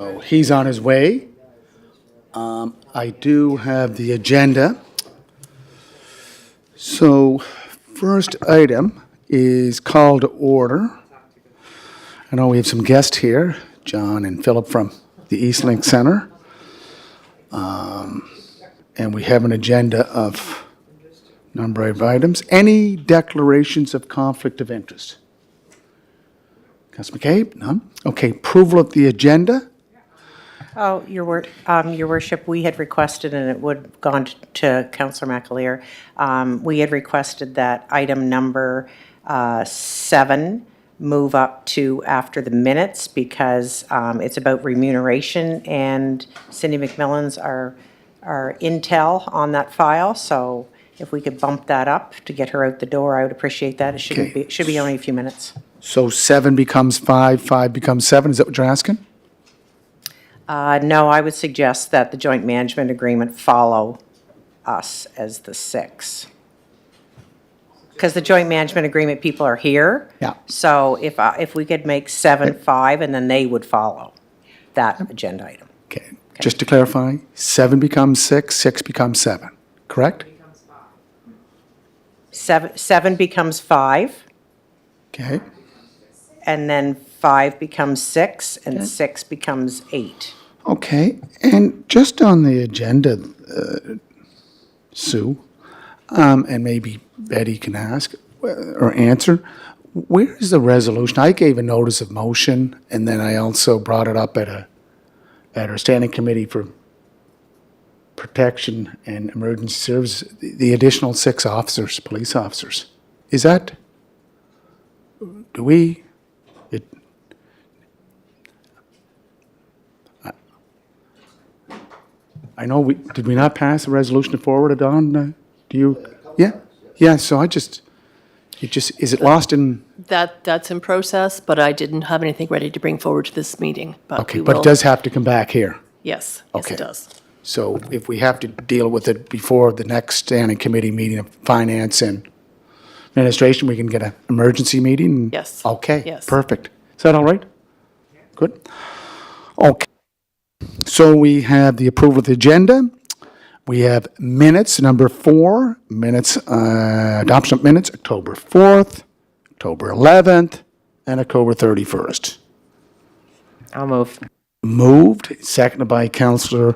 So he's on his way. I do have the agenda. So first item is call to order. I know we have some guests here, John and Philip from the East Link Center. And we have an agenda of number of items. Any declarations of conflict of interest? Councilor McCabe? None? Okay, approval of the agenda. Oh, Your Worship, we had requested, and it would have gone to Councillor McAleer, we had requested that item number 7 move up to after the minutes because it's about remuneration, and Cindy McMillan's our intel on that file. So if we could bump that up to get her out the door, I would appreciate that. It should be only a few minutes. So 7 becomes 5, 5 becomes 7, is that what you're asking? No, I would suggest that the joint management agreement follow us as the 6. Because the joint management agreement people are here. Yeah. So if we could make 7, 5, and then they would follow that agenda item. Okay, just to clarify, 7 becomes 6, 6 becomes 7, correct? 7 becomes 5, Okay, and then 5 becomes 6, and 6 becomes 8. okay, and just on the agenda, Sue, and maybe Betty can ask or answer, where is the resolution? I gave a notice of motion, and then I also brought it up at our standing committee for protection and emergency services, the additional 6 officers, police officers. Is that, do we, I know did we not pass the resolution to forward it on? Do you? Yeah? Yeah, so is it lost in? That's in process, but I didn't have anything ready to bring forward to this meeting. But Okay, we but it will- does have to come back here. Yes, yes, Okay. it does. So if we have to deal with it before the next standing committee meeting of finance and administration, we can get an emergency meeting? Yes. Okay, Yes. perfect. Is that all right? Good. Okay. So we have the approval of the agenda. We have minutes, number 4, minutes, adoption of minutes, October 4th, October 11th, and October 31st. I'll move. Moved, seconded by Councillor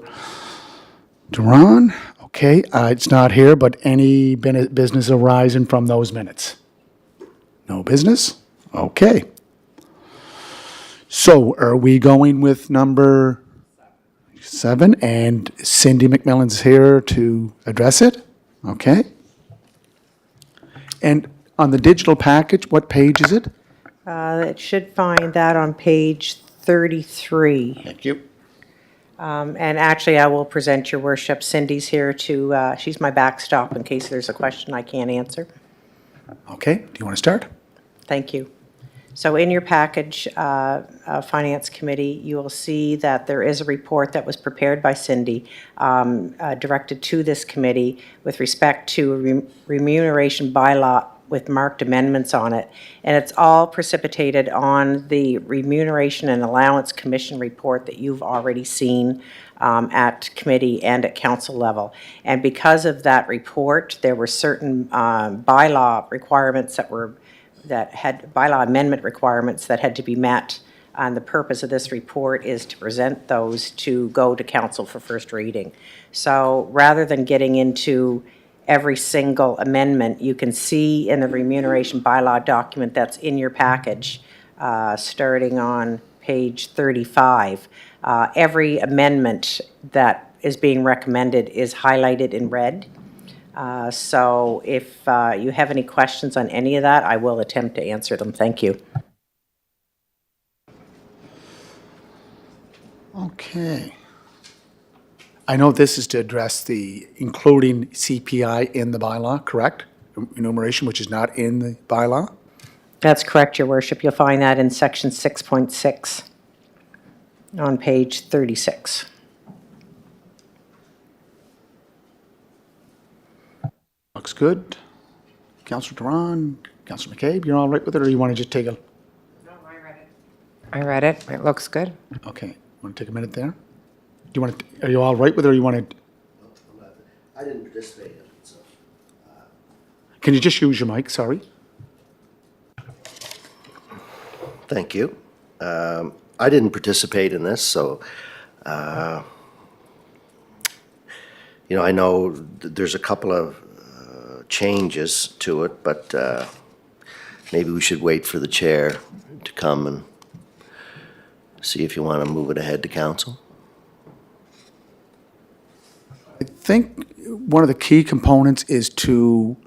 Duran. Okay, it's not here, but any business arising from those minutes? No business? Okay. So are we going with number 7, and Cindy McMillan's here to address it? Okay. And on the digital package, what page is it? It should find that on page 33. Thank you. And actually, I will present, Your Worship. Cindy's here to, she's my backstop in case there's a question I can't answer. Okay, do you want to start? Thank you. So in your package, Finance Committee, you will see that there is a report that was prepared by Cindy, directed to this committee with respect to a remuneration bylaw with marked amendments on it. And it's all precipitated on the Remuneration and Allowance Commission report that you've already seen at committee and at council level. And because of that report, there were certain bylaw requirements that had bylaw amendment requirements that had to be met. And the purpose of this report is to present those to go to council for first reading. So rather than getting into every single amendment, you can see in the remuneration bylaw document that's in your package, starting on page 35, every amendment that is being recommended is highlighted in red. So if you have any questions on any of that, I will attempt to answer them. Thank you. Okay. I know this is to address the including CPI in the bylaw, correct? Enumeration, which is not in the bylaw? That's correct, Your Worship. You'll find that in section 6.6 on page 36. Looks good. Councillor Duran, Councillor McCabe, you're all right with it, or you want to just take a? I read it. It looks good. Okay. Want to take a minute there? Do you want to, are you all right with it, or you want to, I didn't participate in it, so. can you just use your mic, sorry? Thank you. I didn't participate in this, so, I know there's a couple of changes to it, but maybe we should wait for the chair to come and see if you want to move it ahead to council. I think one of the key components is to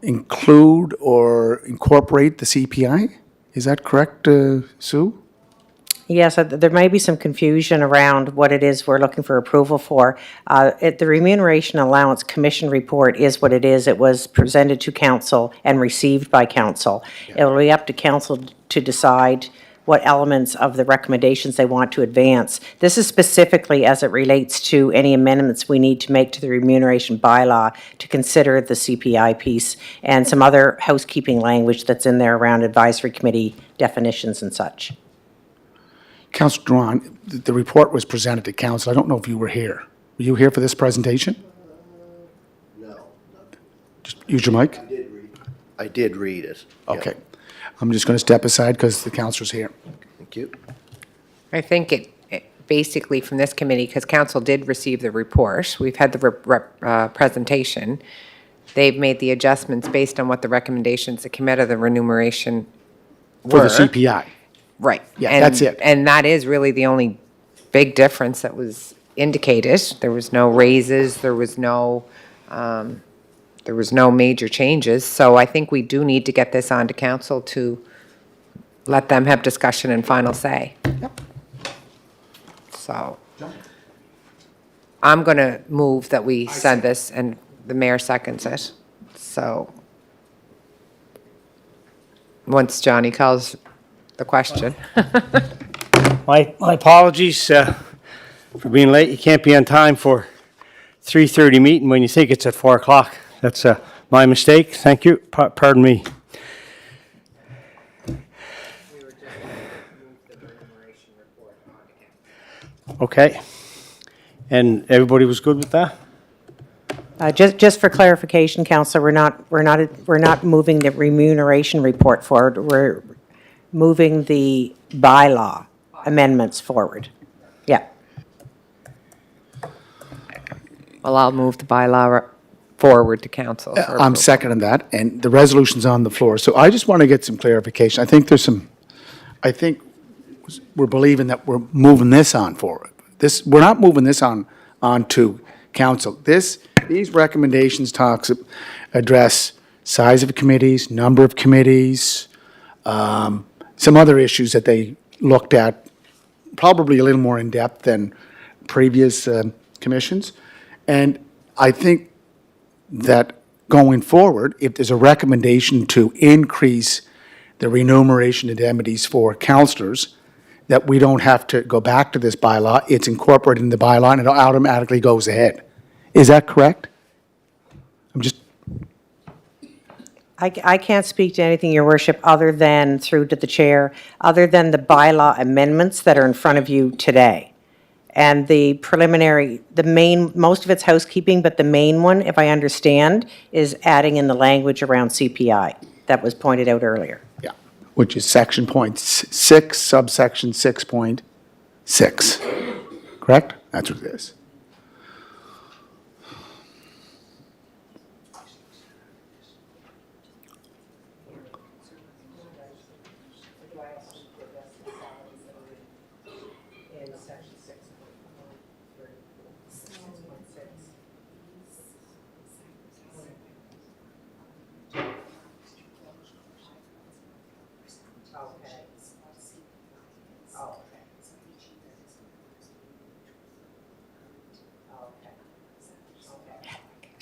include or incorporate the CPI. Is that correct, Sue? Yes, there may be some confusion around what it is we're looking for approval for. The remuneration allowance commission report is what it is. It was presented to council and received by council. It will be up to council to decide what elements of the recommendations they want to advance. This is specifically as it relates to any amendments we need to make to the remuneration bylaw to consider the CPI piece and some other housekeeping language that's in there around advisory committee definitions and such. Councillor Duran, the report was presented to council. I don't know if you were here. Were you here for this presentation? No. Just use your mic. I did read it. Yeah. Okay. I'm just going to step aside because the councillor's here. Thank you. I think it basically from this committee, because council did receive the report, we've had the presentation. They've made the adjustments based on what the recommendations that came out of the remuneration For were. the CPI. Right. Yeah, And- that's it. And that is really the only big difference that was indicated. There was no raises, there was no major changes. So I think we do need to get this on to council to let them have discussion and final say. So I'm going to move that we send this, and the mayor seconds it. So once Johnny calls the question. My apologies for being late. You can't be on time for 3:30 meeting when you think it's at 4 o'clock. That's my mistake. Thank you. Pardon me. Okay. And everybody was good with that? Just for clarification, Councillor, we're not moving the remuneration report forward. We're moving the bylaw amendments forward. Yeah. Well, I'll move the bylaw forward to council. for I'm approval. seconding that, and the resolution's on the floor. So I just want to get some clarification. I think we're believing that we're moving this on forward. We're not moving this on to council. These recommendations address size of committees, number of committees, some other issues that they looked at, probably a little more in depth than previous commissions. And I think that going forward, if there's a recommendation to increase the remuneration indemnities for councillors, that we don't have to go back to this bylaw, it's incorporated in the bylaw and it automatically goes ahead. Is that correct? I can't speak to anything, Your Worship, other than, through to the chair, other than the bylaw amendments that are in front of you today. And the preliminary, most of it's housekeeping, but the main one, if I understand, is adding in the language around CPI that was pointed out earlier. Yeah. Which is section point 6, subsection 6.6. Correct? That's what it is.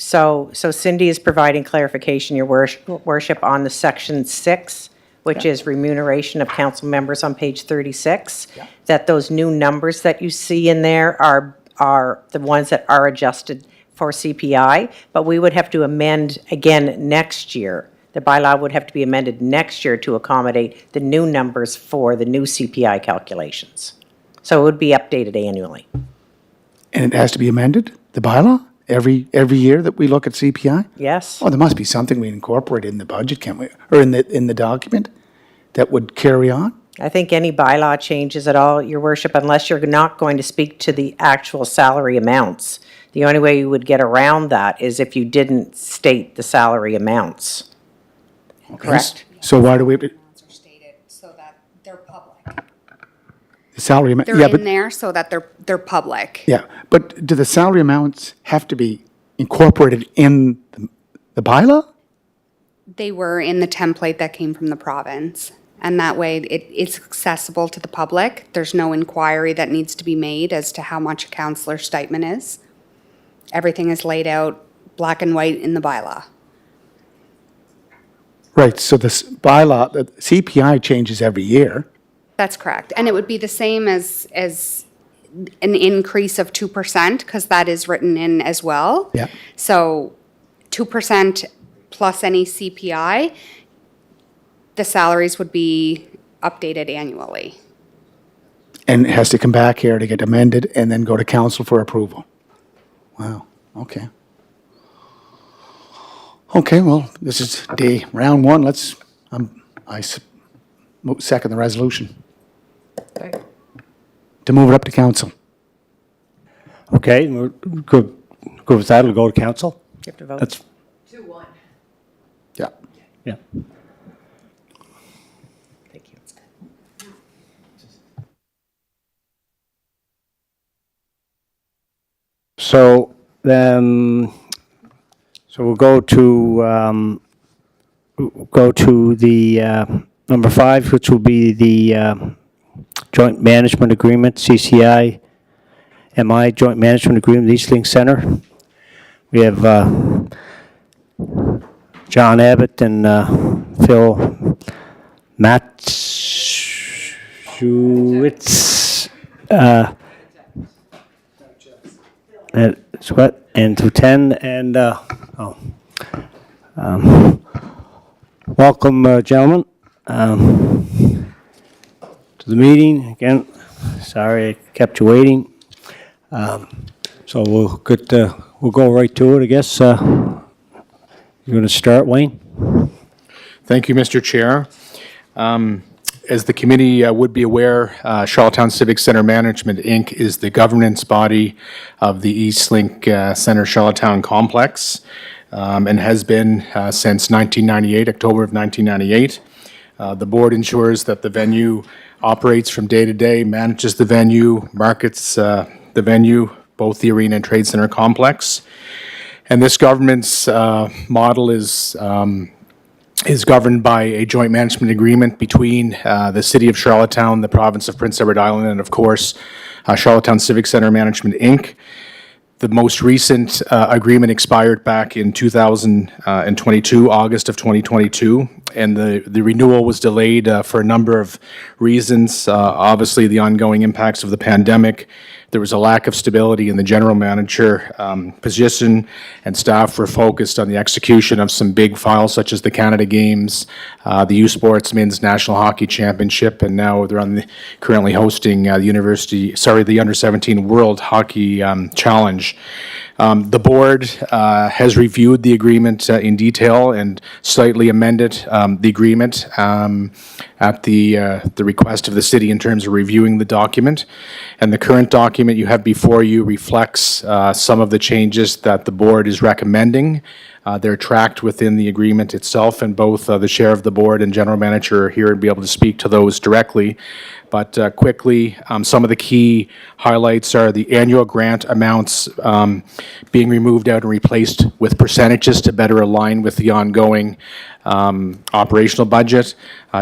So Cindy is providing clarification, Your Worship, on the section 6, which is remuneration of council members on page 36, that those new numbers that you see in there are the ones that are adjusted for CPI, but we would have to amend again next year. The bylaw would have to be amended next year to accommodate the new numbers for the new CPI calculations. So it would be updated annually. And it has to be amended, the bylaw, every year that we look at CPI? Yes? Oh, there must be something we incorporate in the budget, can't we? Or in the document that would carry on? I think any bylaw changes at all, Your Worship, unless you're not going to speak to the actual salary amounts. The only way you would get around that is if you didn't state the salary amounts. Correct? So why do we, Amounts are stated so that they're public. the salary amount? They're Yeah, in but there so that they're public. yeah, but do the salary amounts have to be incorporated in the bylaw? They were in the template that came from the province. And that way, it's accessible to the public. There's no inquiry that needs to be made as to how much a councillor's stipend is. Everything is laid out black and white in the bylaw. Right, so this bylaw, the CPI changes every year. That's correct. And it would be the same as an increase of 2%, because that is written in as well. Yeah. So 2% plus any CPI, the salaries would be updated annually. And it has to come back here to get amended and then go to council for approval. Wow, okay. Okay, well, this is round one. Let's, second the resolution to move it up to council. Okay, we're good with that, it'll go to council? You have to vote. That's, Yeah. yeah. Thank you. So then, so we'll go to the number 5, which will be the joint management agreement, CCI, MI joint management agreement, East Link Center. We have John Abbott and Phil Matschewitz. It's what, and to 10, and, welcome, gentlemen, to the meeting. Again, sorry I kept you waiting. So we'll go right to it, I guess. You're going to start, Wayne? Thank you, Mr. Chair. As the committee would be aware, Charlottetown Civic Center Management, Inc. is the governance body of the East Link Center Charlottetown Complex and has been since 1998, October of 1998. The board ensures that the venue operates from day to day, manages the venue, markets the venue, both the arena and trade center complex. And this governance model is governed by a joint management agreement between the City of Charlottetown, the Province of Prince Edward Island, and of course, Charlottetown Civic Center Management, Inc. The most recent agreement expired back in 2022, August of 2022, and the renewal was delayed for a number of reasons. Obviously, the ongoing impacts of the pandemic. There was a lack of stability in the general manager position, and staff were focused on the execution of some big files such as the Canada Games, the U Sports Men's National Hockey Championship, and now they're currently hosting the Under-17 World Hockey Challenge. The board has reviewed the agreement in detail and slightly amended the agreement at the request of the city in terms of reviewing the document. And the current document you have before you reflects some of the changes that the board is recommending. They're tracked within the agreement itself, and both the chair of the board and general manager are here and be able to speak to those directly. But quickly, some of the key highlights are the annual grant amounts being removed out and replaced with percentages to better align with the ongoing operational budget,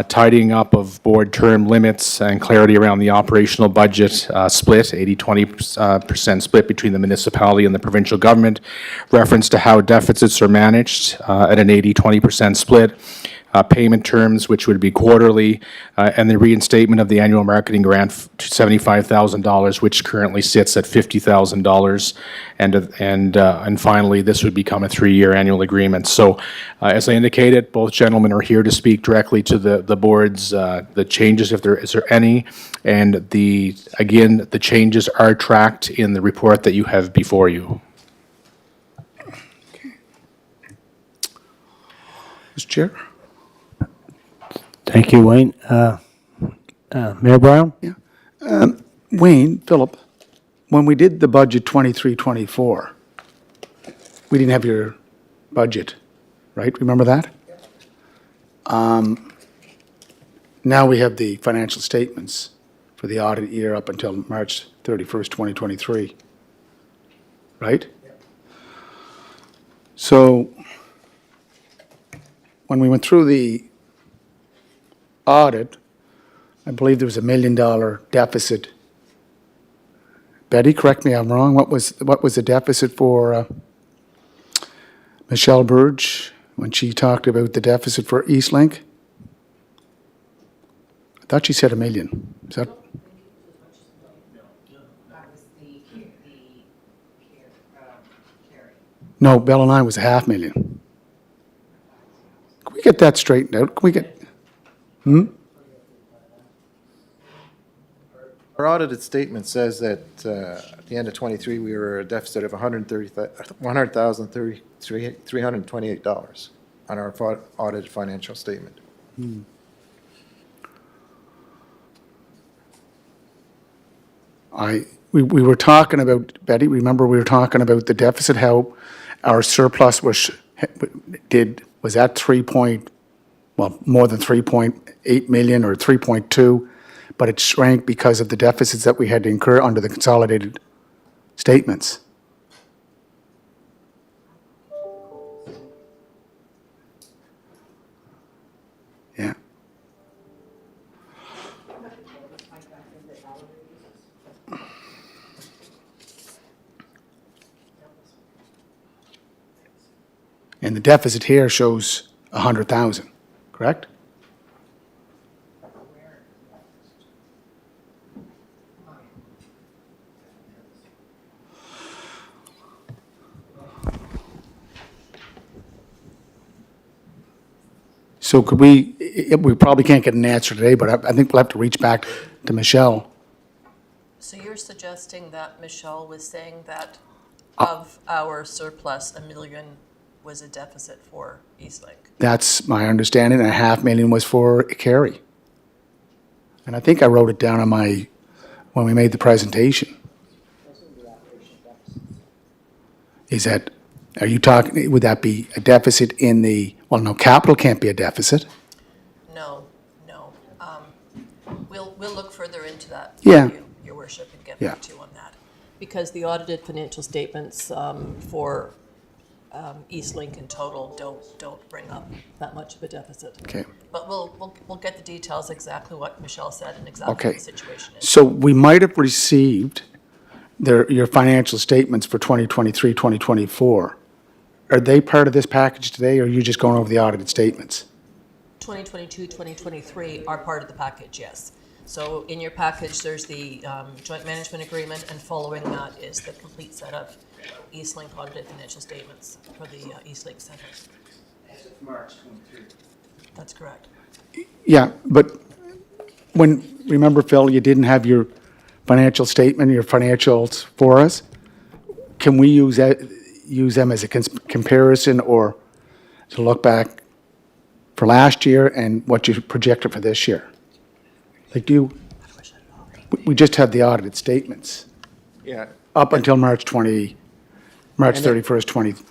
tidying up of board term limits and clarity around the operational budget split, 80-20% split between the municipality and the provincial government, reference to how deficits are managed at an 80-20% split, payment terms, which would be quarterly, and the reinstatement of the annual marketing grant to $75,000, which currently sits at $50,000. And finally, this would become a 3-year annual agreement. So as I indicated, both gentlemen are here to speak directly to the board's, the changes, if there is there any. And again, the changes are tracked in the report that you have before you. Mr. Chair? Thank you, Wayne. Mayor Brown? Wayne, Philip, when we did the budget 23-24, we didn't have your budget, right? Remember that? Now we have the financial statements for the audit year up until March 31st, 2023, right? So when we went through the audit, I believe there was $1 million deficit. Betty, correct me if I'm wrong, what was the deficit for Michelle Burge when she talked about the deficit for Eastlink? I thought she said $1 million. Is that? No, Bell and I was $500,000. Can we get that straightened out? Can we get? Our audited statement says that at the end of '23, we were a deficit of $100,328 on our audited financial statement. We were talking about, Betty, remember we were talking about the deficit, how our surplus was at more than 3.8 million or 3.2, but it shrank because of the deficits that we had to incur under the consolidated statements. Yeah. And the deficit here shows 100,000, correct? So could we probably can't get an answer today, but I think we'll have to reach back to Michelle. So you're suggesting that Michelle was saying that of our surplus, $1 million was a deficit for Eastlink? That's my understanding, and $500,000 was for Kerry. And I think I wrote it down on when we made the presentation. Are you talking, would that be a deficit in well, no, capital can't be a deficit. No. We'll look further into that. Yeah. Your worship, and get Yeah. back to you on that. Because the audited financial statements for Eastlink in total don't bring up that much of a deficit. Okay. But we'll get the details, exactly what Michelle said and exactly what Okay. the situation is. So we might have received your financial statements for 2023, 2024. Are they part of this package today, or are you just going over the audited statements? 2022, 2023 are part of the package, yes. So in your package, there's the joint management agreement, and following that is the complete set of Eastlink audited financial statements for the Eastlink Center. As of March 23. That's correct. Yeah, but remember, Phil, you didn't have your financial statement, your financials for us? Can we use them as a comparison or to look back for last year and what you projected for this year? We just have the audited statements Yeah. up until March 31st,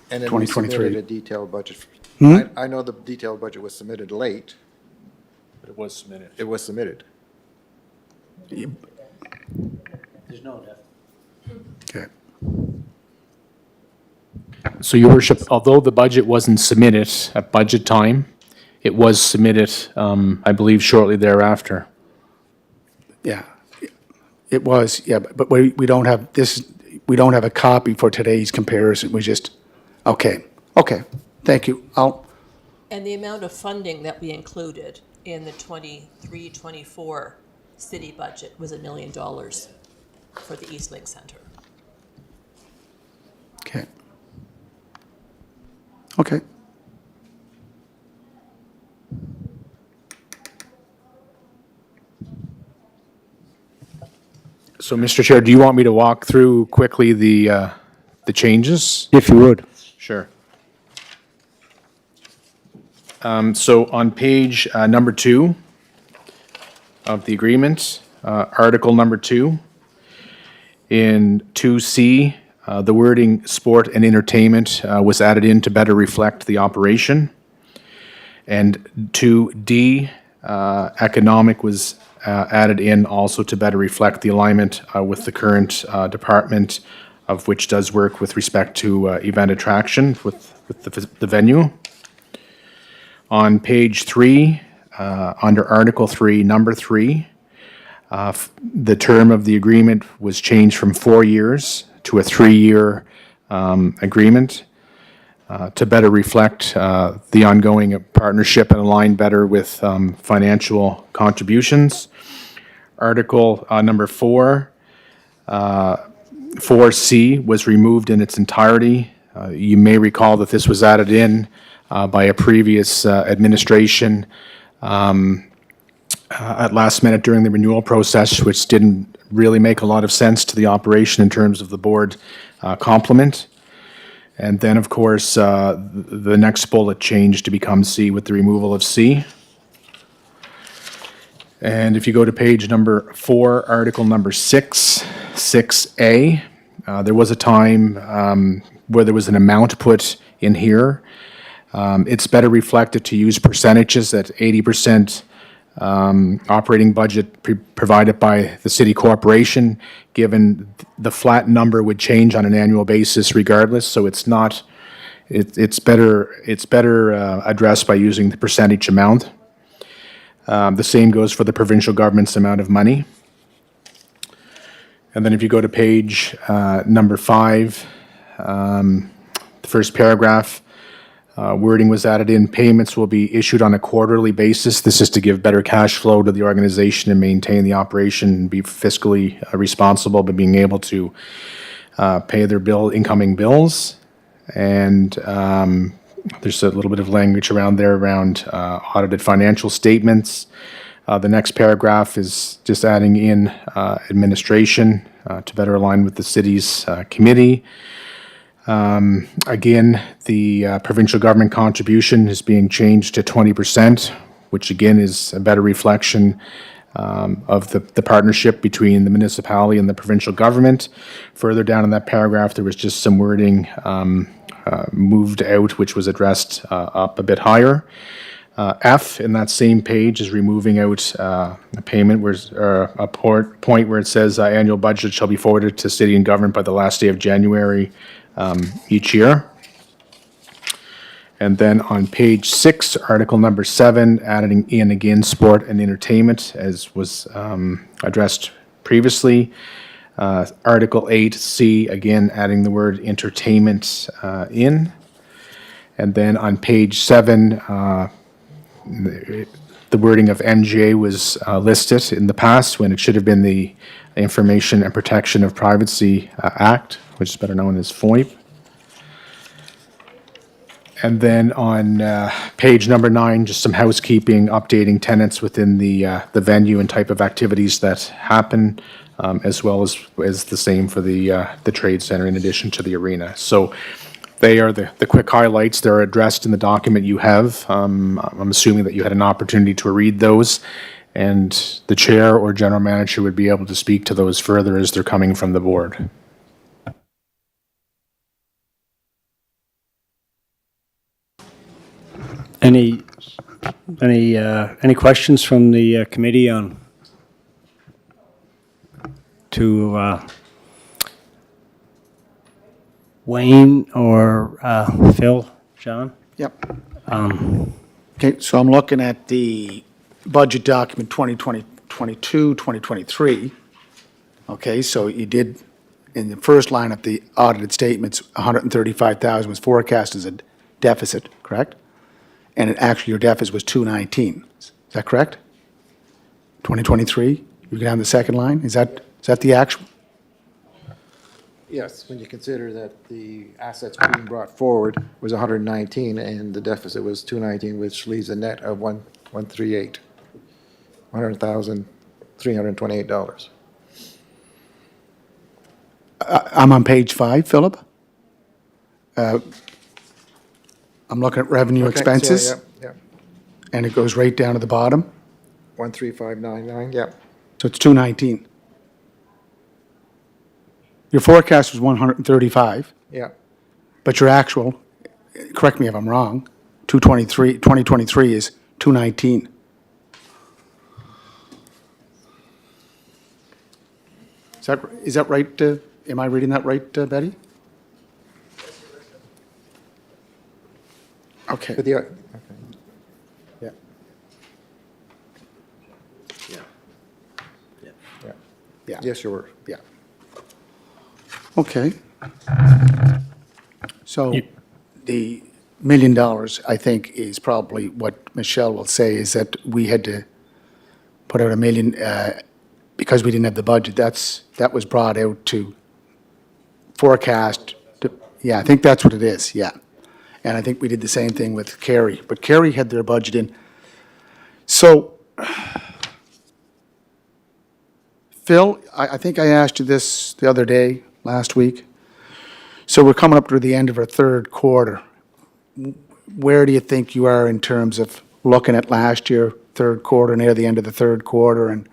And then we submitted a 2023. detailed budget. Hmm? I know the detailed budget was submitted late. But it was submitted. It was submitted. There's no deficit. Okay. So, Your Worship, although the budget wasn't submitted at budget time, it was submitted, I believe, shortly thereafter. Yeah, it was, yeah, but we don't have this, we don't have a copy for today's comparison, we just, okay, thank you. And the amount of funding that we included in the 23-24 city budget was $1 million for the East Link Center. Okay. Okay. So, Mr. Chair, do you want me to walk through quickly the changes? If you would. Sure. So on page number 2 of the agreement, Article number 2, in 2C, the wording "sport and entertainment" was added in to better reflect the operation. And 2D, economic was added in also to better reflect the alignment with the current department, of which does work with respect to event attraction with the venue. On page 3, under Article 3, number 3, the term of the agreement was changed from 4 years to a 3-year agreement to better reflect the ongoing partnership and align better with financial contributions. Article number 4, 4C was removed in its entirety. You may recall that this was added in by a previous administration at last minute during the renewal process, which didn't really make a lot of sense to the operation in terms of the board complement. And then, of course, the next bullet changed to become C with the removal of C. And if you go to page number 4, article number 6, 6A, there was a time where there was an amount put in here. It's better reflected to use percentages at 80% operating budget provided by the city corporation, given the flat number would change on an annual basis regardless, so it's not, it's better addressed by using the percentage amount. The same goes for the provincial government's amount of money. And then if you go to page number 5, the first paragraph, wording was added in, payments will be issued on a quarterly basis. This is to give better cash flow to the organization and maintain the operation and be fiscally responsible, but being able to pay their incoming bills. And there's a little bit of language around there around audited financial statements. The next paragraph is just adding in administration to better align with the city's committee. Again, the provincial government contribution is being changed to 20%, which again is a better reflection of the partnership between the municipality and the provincial government. Further down in that paragraph, there was just some wording moved out, which was addressed up a bit higher. F in that same page is removing out a payment where a point where it says annual budget shall be forwarded to city and government by the last day of January each year. And then on page 6, article number 7, adding in again sport and entertainment as was addressed previously. Article 8C, again adding the word entertainment in. And then on page 7, the wording of NJ was listed in the past when it should have been the Information and Protection of Privacy Act, which is better known as FOIP. And then on page number 9, just some housekeeping, updating tenants within the venue and type of activities that happen, as well as the same for the trade center in addition to the arena. So they are the quick highlights. They're addressed in the document you have. I'm assuming that you had an opportunity to read those, and the chair or general manager would be able to speak to those further as they're coming from the board. Any questions from the committee on to Wayne or Phil, John? Yep. Okay, so I'm looking at the budget document 2022, 2023. Okay, so you did, in the first line of the audited statements, 135,000 was forecast as a deficit, correct? and actually your deficit was 219. Is that correct? 2023? You go down the second line? Is that the actual? Yes, when you consider that the assets being brought forward was 119 and the deficit was 219, which leaves a net of 138, $100,328. I'm on page 5, Philip. I'm looking at revenue Okay, so, expenses, yeah, and it goes right down to the bottom. 13599, yeah. So it's 219. Your forecast was 135, Yeah, but your actual, correct me if I'm wrong, 2023 is 219. Is that right? Am I reading that right, Betty? Okay. but the, okay. Yeah. Yeah. Yeah. Yeah. Yes, you were. Yeah. Okay. So the $1 million, I think, is probably what Michelle will say, is that we had to put out $1 million because we didn't have the budget. That was brought out to forecast. Yeah, I think that's what it is, yeah. And I think we did the same thing with Kerry, but Kerry had their budget in. So, Phil, I think I asked you this the other day, last week. So we're coming up to the end of our third quarter. Where do you think you are in terms of looking at last year, third quarter, near the end of the third quarter, and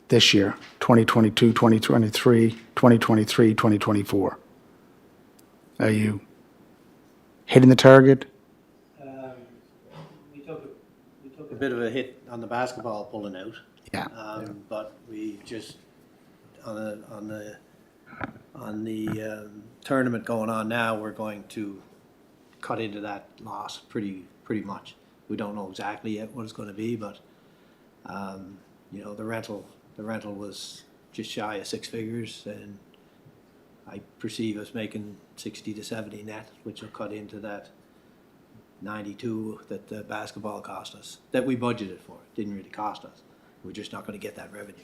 this year, 2022, 2023, 2023, 2024? Are you hitting the target? We took a bit of a hit on the basketball pulling out. Yeah. But we just, on the tournament going on now, we're going to cut into that loss pretty much. We don't know exactly yet what it's gonna be, but, you know, the rental was just shy of 6 figures, and I perceive us making 60 to 70 net, which will cut into that 92 that the basketball cost us, that we budgeted for. It didn't really cost us. We're just not gonna get that revenue,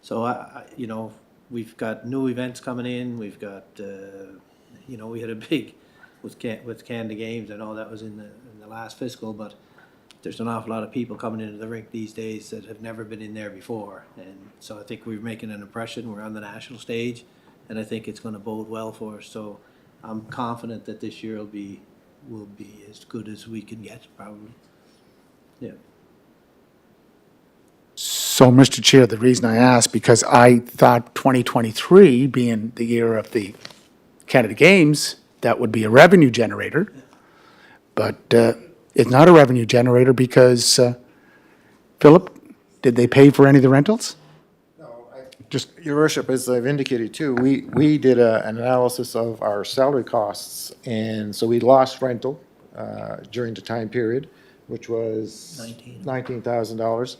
so I you know, we've got new events coming in. We've got, you know, we had a big with Canada Games. I know that was in the last fiscal, but there's an awful lot of people coming into the rink these days that have never been in there before, and so I think we're making an impression. We're on the national stage, and I think it's going to bode well for us. So I'm confident that this year will be as good as we can get, probably. Yeah. So, Mr. Chair, the reason I asked, because I thought 2023, being the year of the Canada Games, that would be a revenue generator. But it's not a revenue generator because, Philip, did they pay for any of the rentals? Just, Your Worship, as I've indicated too, we did an analysis of our salary costs, and so we lost rental during the time period, which was $19,000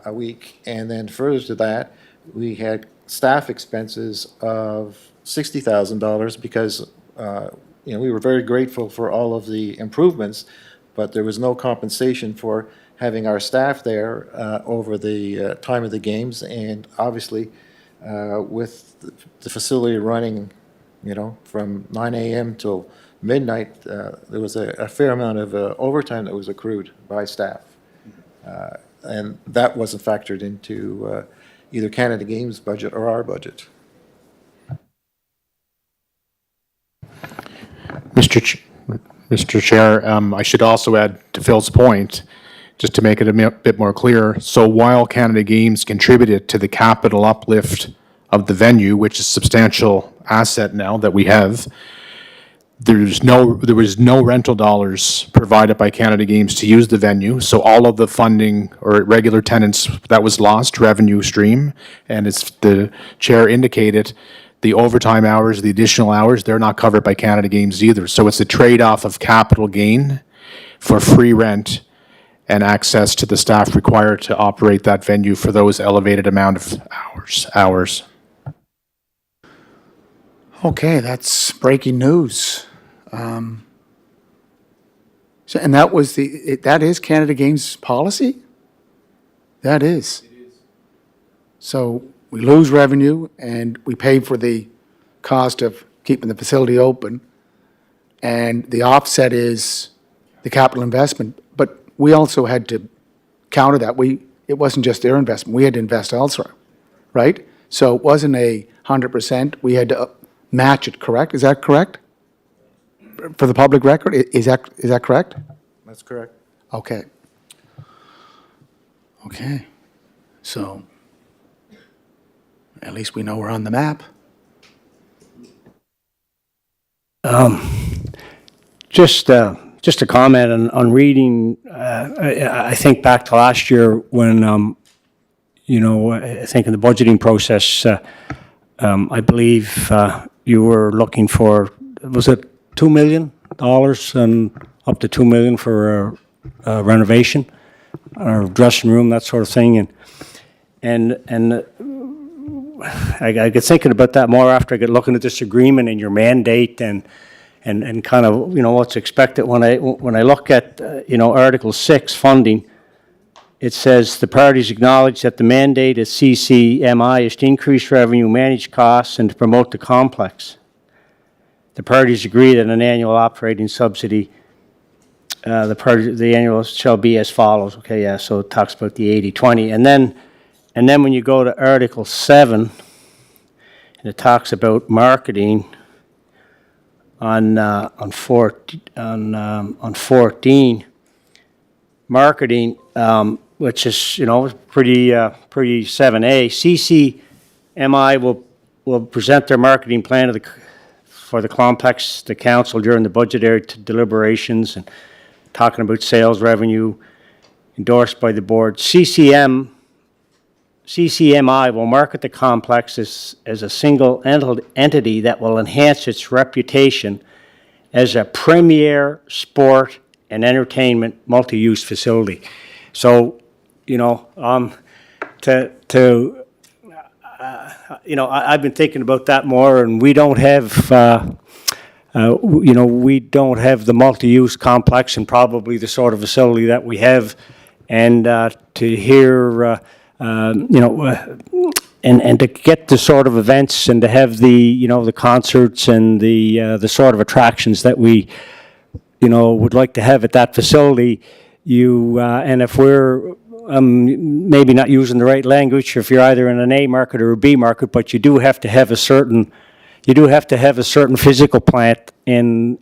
a week. And then further to that, we had staff expenses of $60,000 because, you know, we were very grateful for all of the improvements, but there was no compensation for having our staff there over the time of the games. And obviously, with the facility running, you know, from 9 a.m. till midnight, there was a fair amount of overtime that was accrued by staff. And that wasn't factored into either Canada Games budget or our budget. Mr. Chair, I should also add to Phil's point, just to make it a bit more clear. So while Canada Games contributed to the capital uplift of the venue, which is a substantial asset now that we have, there was no rental dollars provided by Canada Games to use the venue. So all of the funding or regular tenants, that was lost revenue stream. And as the chair indicated, the overtime hours, the additional hours, they're not covered by Canada Games either. So it's a trade-off of capital gain for free rent and access to the staff required to operate that venue for those elevated amount of hours. Okay, that's breaking news. So, and that was that is Canada Games policy? That is. So we lose revenue and we pay for the cost of keeping the facility open. And the offset is the capital investment. But we also had to counter that. It wasn't just their investment. We had to invest elsewhere, right? So it wasn't 100%. We had to match it, correct? Is that correct? For the public record, is that correct? That's correct. Okay. Okay. So at least we know we're on the map. Just a comment on reading, I think back to last year when, I think in the budgeting process, I believe you were looking for, was it $2 million and up to $2 million for a renovation or dressing room, that sort of thing. And I get thinking about that more after I get looking at this agreement and your mandate and kind of, what's expected. When I look at, Article 6 funding, it says the parties acknowledge that the mandate of CCMI is to increase revenue, manage costs, and to promote the complex. The parties agree that an annual operating subsidy, the annual shall be as follows. Okay, yeah, so it talks about the 80-20. And then when you go to Article 7, and it talks about marketing on 14, marketing, which is, pretty 7A. CCMI will present their marketing plan for the complex to council during the budgetary deliberations and talking about sales revenue endorsed by the board. CCMI will market the complex as a single entity that will enhance its reputation as a premier sport and entertainment multi-use facility. So, I've been thinking about that more, and we don't have, we don't have the multi-use complex and probably the sort of facility that we have, and to hear. And to get the sort of events and to have the the concerts and the sort of attractions that we would like to have at that facility, and if we're maybe not using the right language, if you're either in an A market or a B market, but you do have to have a certain physical plant to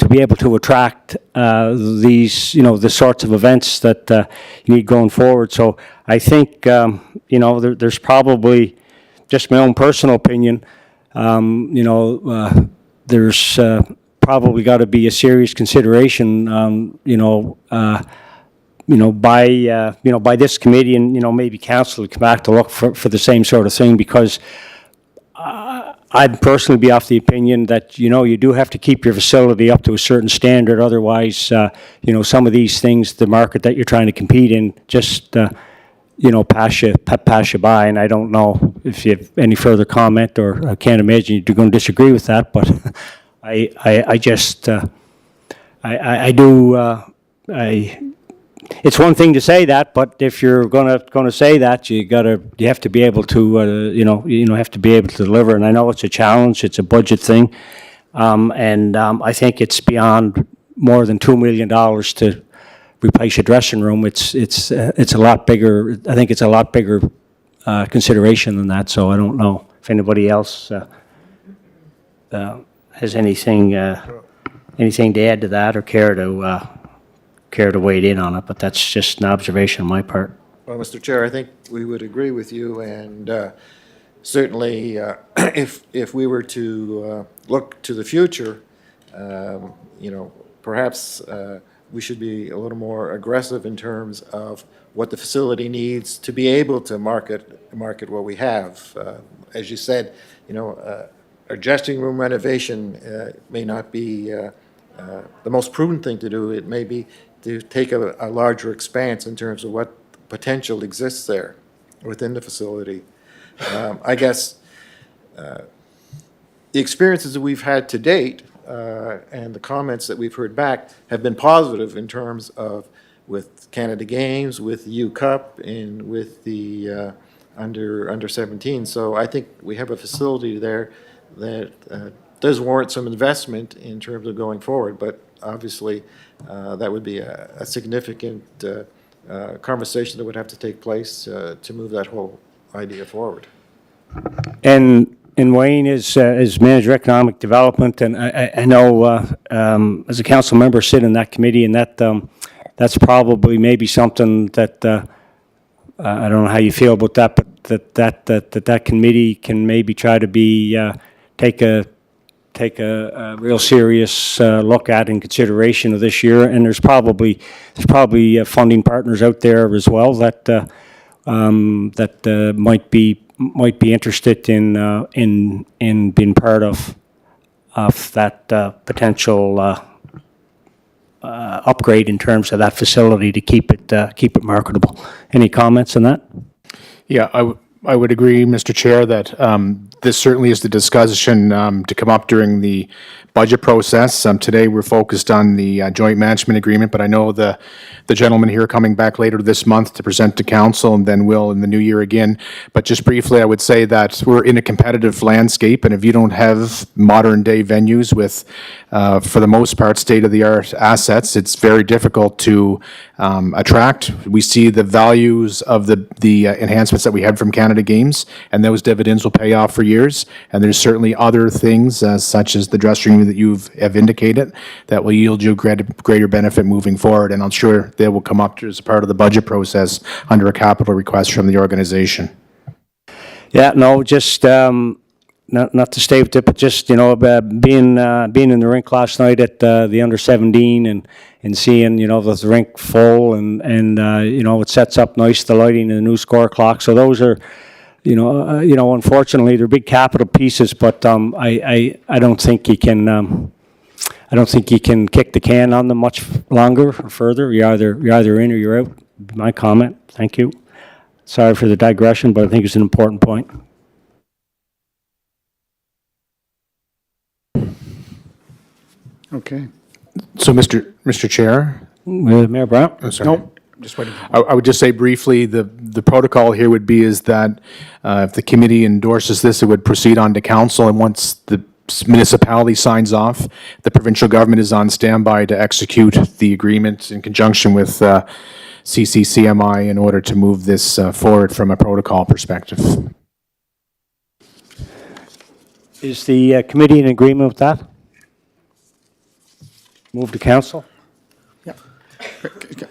be able to attract these, the sorts of events that you need going forward. So I think, there's probably, just my own personal opinion, there's probably got to be a serious consideration, by this committee and, maybe council to come back to look for the same sort of thing, because I'd personally be off the opinion that, you do have to keep your facility up to a certain standard. Otherwise, some of these things, the market that you're trying to compete in, just, pass you by. And I don't know if you have any further comment, or I can't imagine you're going to disagree with that. But I just, it's one thing to say that, but if you're gonna say that, you have to be able to, have to be able to deliver. And I know it's a challenge, it's a budget thing, and I think it's beyond more than $2 million to replace a dressing room. It's a lot bigger. I think it's a lot bigger consideration than that. So I don't know if anybody else has anything to add to that, or care to weigh in on it, but that's just an observation on my part. Well, Mr. Chair, I think we would agree with you, and certainly, if we were to look to the future, perhaps we should be a little more aggressive in terms of what the facility needs to be able to market what we have. As you said, a dressing room renovation may not be the most prudent thing to do. It may be to take a larger expanse in terms of what potential exists there within the facility. I guess the experiences that we've had to date and the comments that we've heard back have been positive in terms of with Canada Games, with the U Cup, and with the under 17. So I think we have a facility there that does warrant some investment in terms of going forward. But obviously, that would be a significant conversation that would have to take place to move that whole idea forward. And Wayne is manager of economic development, and I know as a council member, sit in that committee, and that's probably maybe something that I don't know how you feel about that, but that committee can maybe try to be take a real serious look at in consideration of this year. And there's probably funding partners out there as well that might be interested in being part of that potential upgrade in terms of that facility to keep it marketable. Any comments on that? Yeah, I would agree, Mr. Chair, that this certainly is the discussion to come up during the budget process. Today, we're focused on the joint management agreement, but I know the gentleman here coming back later this month to present to council, and then will in the new year again. But just briefly, I would say that we're in a competitive landscape, and if you don't have modern-day venues with, for the most part, state-of-the-art assets, it's very difficult to attract. We see the values of the enhancements that we had from Canada Games, and those dividends will pay off for years. And there's certainly other things, such as the dressing room that you have indicated, that will yield you greater benefit moving forward. And I'm sure they will come up as a part of the budget process under a capital request from the organization. Yeah, no, just not to stay with it, but just being in the rink last night at the under 17 and seeing the rink full and it sets up nice, the lighting and the new score clock. So those are unfortunately they're big capital pieces, but I don't think you can kick the can on them much longer or further. You're either in or you're out. My comment. Thank you. Sorry for the digression, but I think it's an important point. Okay. So, Mr. Chair? Mayor Brown? I'm sorry. Nope, just waiting. I would just say briefly, the protocol here would be is that if the committee endorses this, it would proceed on to council, and once the municipality signs off, the provincial government is on standby to execute the agreement in conjunction with CCCMI in order to move this forward from a protocol perspective. Is the committee in agreement with that? Move to council?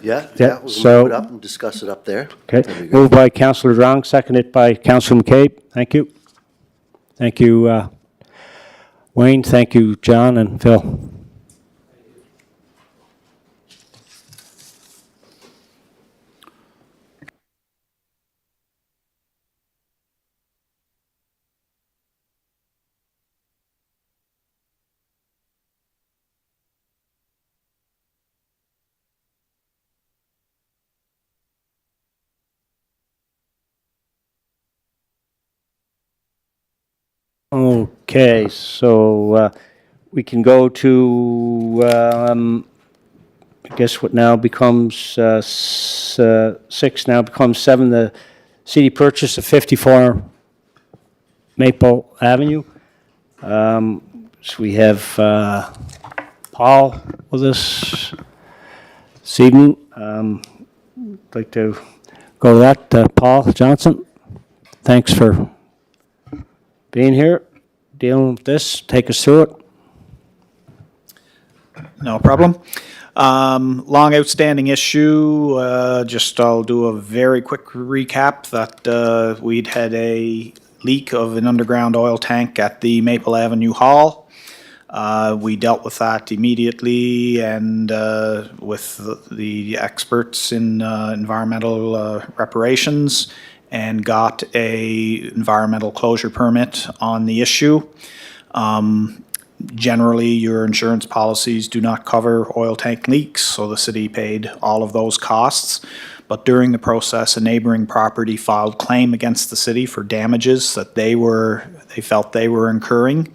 Yeah, Yeah, we'll so- move it up and discuss it up there. Okay. That'd be great. Moved by Councillor Drong, seconded by Councillor McCabe. Thank you. Thank you, Wayne. Thank you, John and Phil. Okay, so we can go to, I guess what now becomes 6, now becomes 7, the city purchase of 54 Maple Avenue. So we have Paul with us this evening. I'd like to go to that. Paul Johnson, thanks for being here, dealing with this. Take us through it. No problem. Long outstanding issue. I'll do a very quick recap that we'd had a leak of an underground oil tank at the Maple Avenue Hall. We dealt with that immediately and with the experts in environmental reparations, and got a environmental closure permit on the issue. Generally, your insurance policies do not cover oil tank leaks, so the city paid all of those costs. But during the process, a neighboring property filed claim against the city for damages that they felt they were incurring.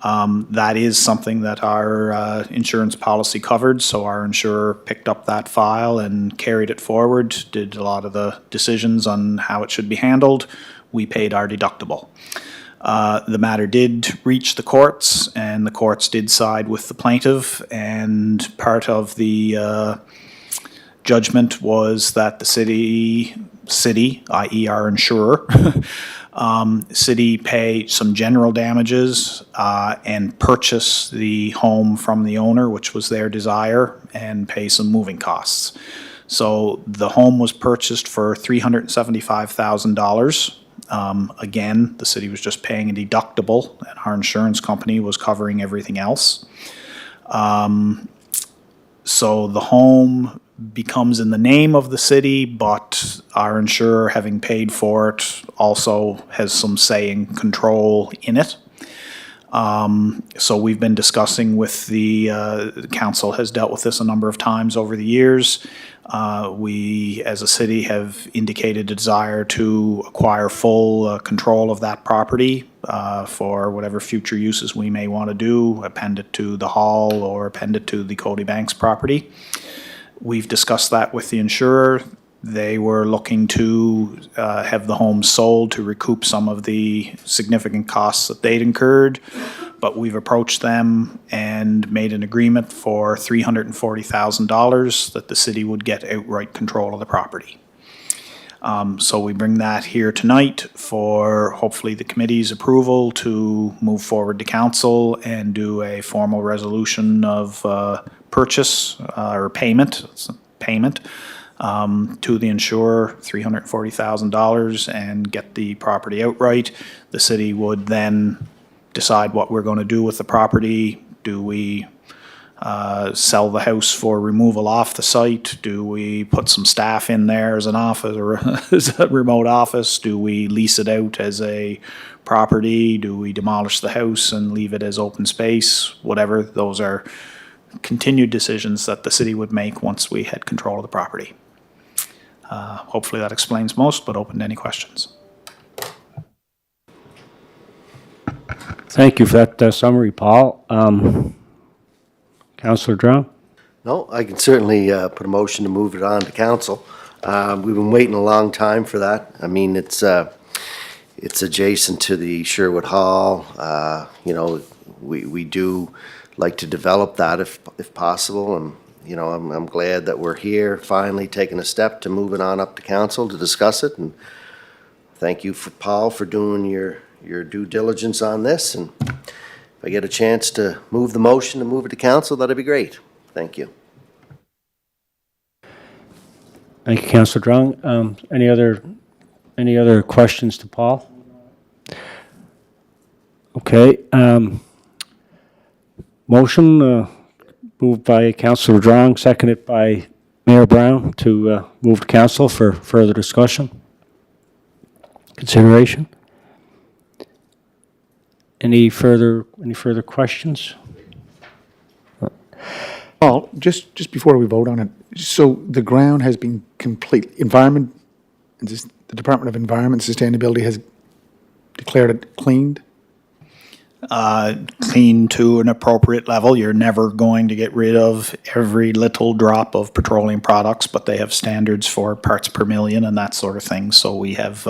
That is something that our insurance policy covered, so our insurer picked up that file and carried it forward, did a lot of the decisions on how it should be handled. We paid our deductible. The matter did reach the courts, and the courts did side with the plaintiff, and part of the judgment was that the city, i.e. our insurer, city pay some general damages and purchase the home from the owner, which was their desire, and pay some moving costs. So the home was purchased for $375,000. Again, the city was just paying a deductible, and our insurance company was covering everything else. So the home becomes in the name of the city, but our insurer, having paid for it, also has some say and control in it. So we've been discussing with the council has dealt with this a number of times over the years. We, as a city, have indicated a desire to acquire full control of that property for whatever future uses we may want to do, append it to the hall or append it to the Cody Banks property. We've discussed that with the insurer. They were looking to have the home sold to recoup some of the significant costs that they'd incurred, but we've approached them and made an agreement for $340,000 that the city would get outright control of the property. So we bring that here tonight for hopefully the committee's approval to move forward to council and do a formal resolution of purchase or payment to the insurer, $340,000, and get the property outright. The city would then decide what we're going to do with the property. Do we sell the house for removal off the site? Do we put some staff in there as an office or as a remote office? Do we lease it out as a property? Do we demolish the house and leave it as open space? Whatever, those are continued decisions that the city would make once we had control of the property. Hopefully that explains most, but open to any questions. Thank you for that summary, Paul. Councillor Drown? No, I can certainly put a motion to move it on to council. We've been waiting a long time for that. I mean, it's adjacent to the Sherwood Hall. You know, we do like to develop that if possible, and you know, I'm glad that we're here finally taking a step to move it on up to council to discuss it. And thank you for Paul for doing your due diligence on this. And if I get a chance to move the motion to move it to council, that'd be great. Thank you. Thank you, Councillor Drung. Any other questions to Paul? Okay. Motion moved by Councillor Drung, seconded by Mayor Brown to move to council for further discussion, consideration. Any further questions? Paul, just before we vote on it, so the ground has been the Department of Environment and Sustainability has declared it cleaned? Clean to an appropriate level. You're never going to get rid of every little drop of petroleum products, but they have standards for parts per million and that sort of thing. So we have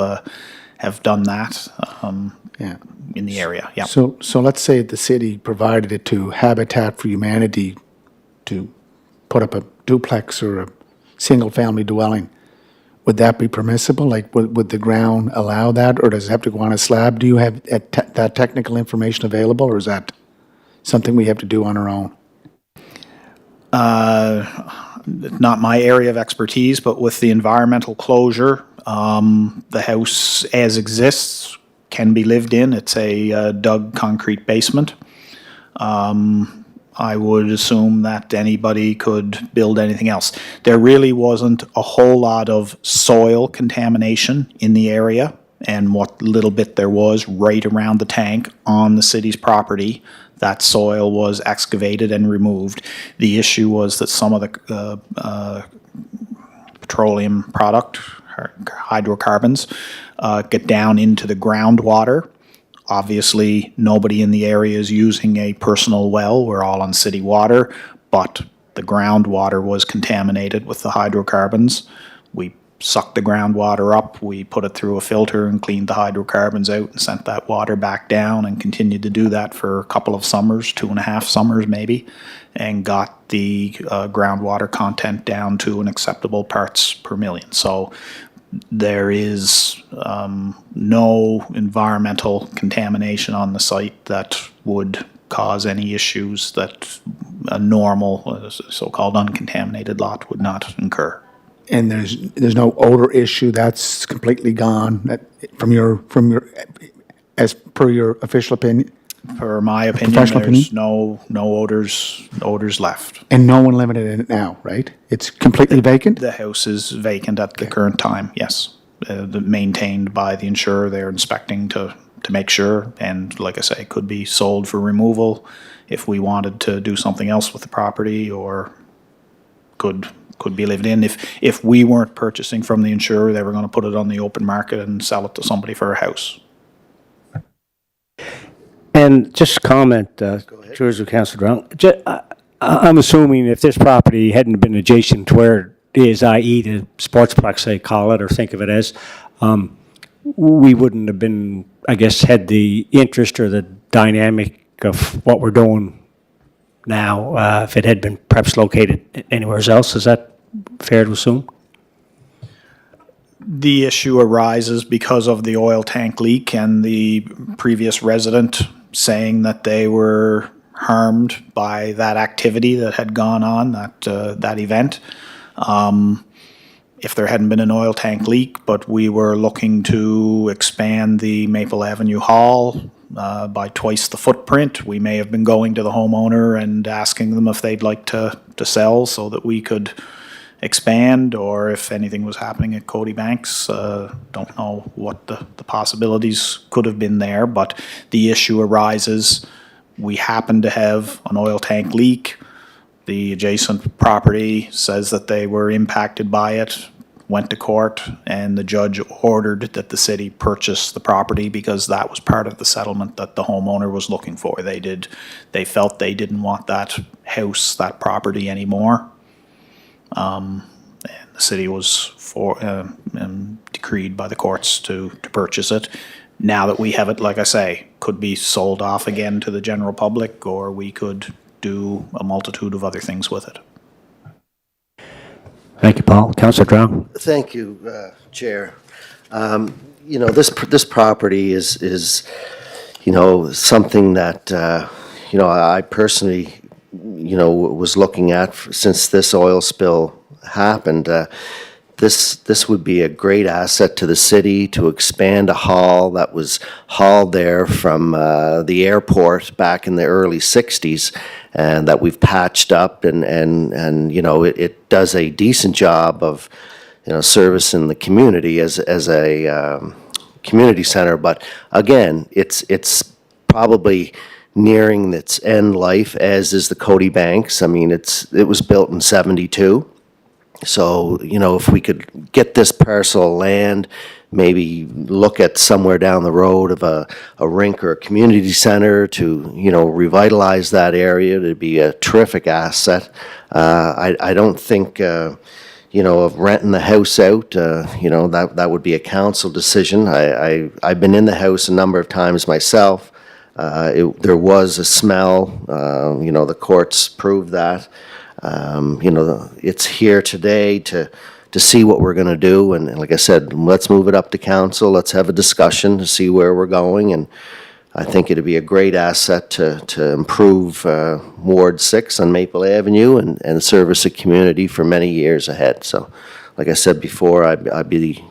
done that in the area. Yeah. So let's say the city provided it to Habitat for Humanity to put up a duplex or a single-family dwelling. Would that be permissible? Like, would the ground allow that, or does it have to go on a slab? Do you have that technical information available, or is that something we have to do on our own? Not my area of expertise, but with the environmental closure, the house as exists can be lived in. It's a dug concrete basement. I would assume that anybody could build anything else. There really wasn't a whole lot of soil contamination in the area, and what little bit there was right around the tank on the city's property, that soil was excavated and removed. The issue was that some of the petroleum product, hydrocarbons, get down into the groundwater Obviously, nobody in the area is using a personal well. We're all on city water, but the groundwater was contaminated with the hydrocarbons. We sucked the groundwater up, we put it through a filter and cleaned the hydrocarbons out and sent that water back down and continued to do that for a couple of summers, 2.5 summers maybe, and got the groundwater content down to an acceptable parts per million. So there is no environmental contamination on the site that would cause any issues that a normal, so-called uncontaminated lot would not incur. And there's no odor issue, that's completely gone from your, as per your official opinion? Per my opinion, Professional there's opinion? no odors left. And no one living in it now, right? It's completely vacant? The house is vacant at the current time, yes. Maintained by the insurer, they're inspecting to make sure, and like I say, it could be sold for removal if we wanted to do something else with the property, or could be lived in. If we weren't purchasing from the insurer, they were going to put it on the open market and sell it to somebody for a house. And just comment, George or Councilor Brown, I'm assuming if this property hadn't been adjacent to where it is, i.e. the sportsplex, they call it, or think of it as, we wouldn't have been, I guess, had the interest or the dynamic of what we're doing now if it had been perhaps located anywhere else. Is that fair to assume? The issue arises because of the oil tank leak and the previous resident saying that they were harmed by that activity that had gone on, that event. If there hadn't been an oil tank leak, but we were looking to expand the Maple Avenue Hall by twice the footprint, we may have been going to the homeowner and asking them if they'd like to sell so that we could expand, or if anything was happening at Cody Banks. Don't know what the possibilities could have been there, but the issue arises, we happen to have an oil tank leak. The adjacent property says that they were impacted by it, went to court, and the judge ordered that the city purchase the property because that was part of the settlement that the homeowner was looking for. They felt they didn't want that house, that property anymore. And the city was decreed by the courts to purchase it. Now that we have it, like I say, could be sold off again to the general public, or we could do a multitude of other things with it. Thank you, Paul. Councilor Drown. Thank you, Chair. You know, this property is you know, something that, you know, I personally, you know, was looking at since this oil spill happened. This would be a great asset to the city to expand a hall that was hauled there from the airport back in the early 60s, and that we've patched up, and you know, it does a decent job of, you know, servicing the community as a community center. But again, it's probably nearing its end life, as is the Cody Banks. I mean, it was built in 72. So, you know, if we could get this parcel of land, maybe look at somewhere down the road of a rink or a community center to, you know, revitalize that area, it'd be a terrific asset. I don't think, you know, of renting the house out, you know, that would be a council decision. I've been in the house a number of times myself. There was a smell, you know, the courts proved that. You know, it's here today to see what we're going to do. And like I said, let's move it up to council. Let's have a discussion to see where we're going. And I think it'd be a great asset to improve Ward 6 on Maple Avenue and service the community for many years ahead. So like I said before, I'd be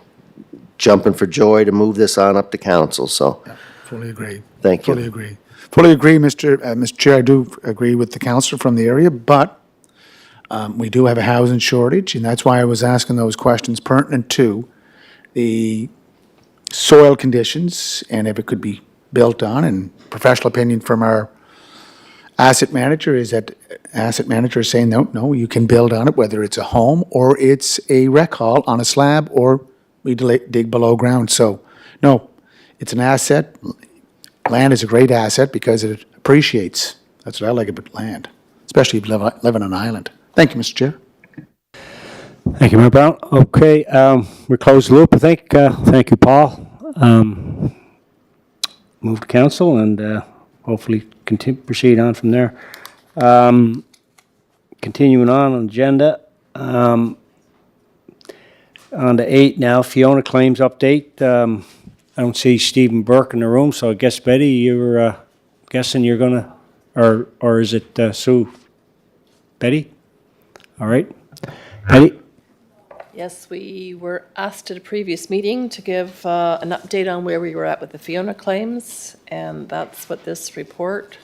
jumping for joy to move this on up to council. So Fully agree. Thank you. Fully agree. Fully agree, Mr. Chair. I do agree with the councillor from the area, but we do have a housing shortage, and that's why I was asking those questions pertinent to the soil conditions and if it could be built on. And professional opinion from our asset manager is that asset manager is saying, no, you can build on it, whether it's a home or it's a rec hall on a slab, or we dig below ground. So, no, it's an asset. Land is a great asset because it appreciates. That's what I like about land, especially if you live on an island. Thank you, Mr. Chair. Thank you, Member Brown. Okay, we close the loop, I think. Thank you, Paul. Move to council and hopefully proceed on from there. Continuing on agenda. On to 8 now, Fiona claims update. I don't see Stephen Burke in the room, so I guess, Betty, you're guessing you're going to, or is it Sue? Betty? All right. Betty? Yes, we were asked at a previous meeting to give an update on where we were at with the Fiona claims, and that's what this report,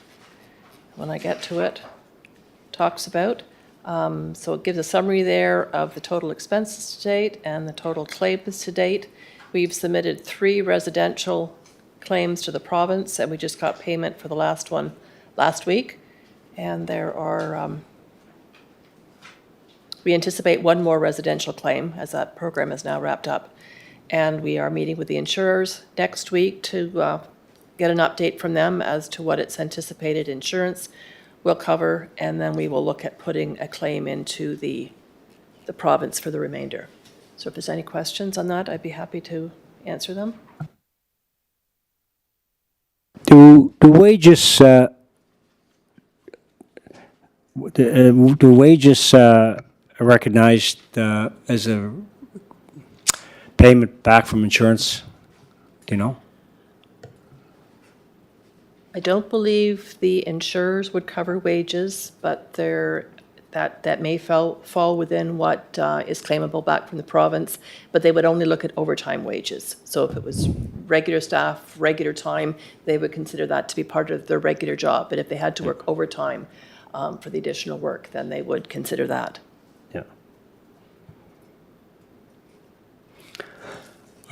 when I get to it, talks about. So it gives a summary there of the total expenses to date and the total claims to date. We've submitted 3 residential claims to the province, and we just got payment for the last one last week. And there are, we anticipate 1 more residential claim as that program is now wrapped up. And we are meeting with the insurers next week to get an update from them as to what its anticipated insurance will cover, and then we will look at putting a claim into the province for the remainder. So if there's any questions on that, I'd be happy to answer them. Do wages recognized as a payment back from insurance? Do you know? I don't believe the insurers would cover wages, but that may fall within what is claimable back from the province, but they would only look at overtime wages. So if it was regular staff, regular time, they would consider that to be part of their regular job. But if they had to work overtime for the additional work, then they would consider that. Yeah.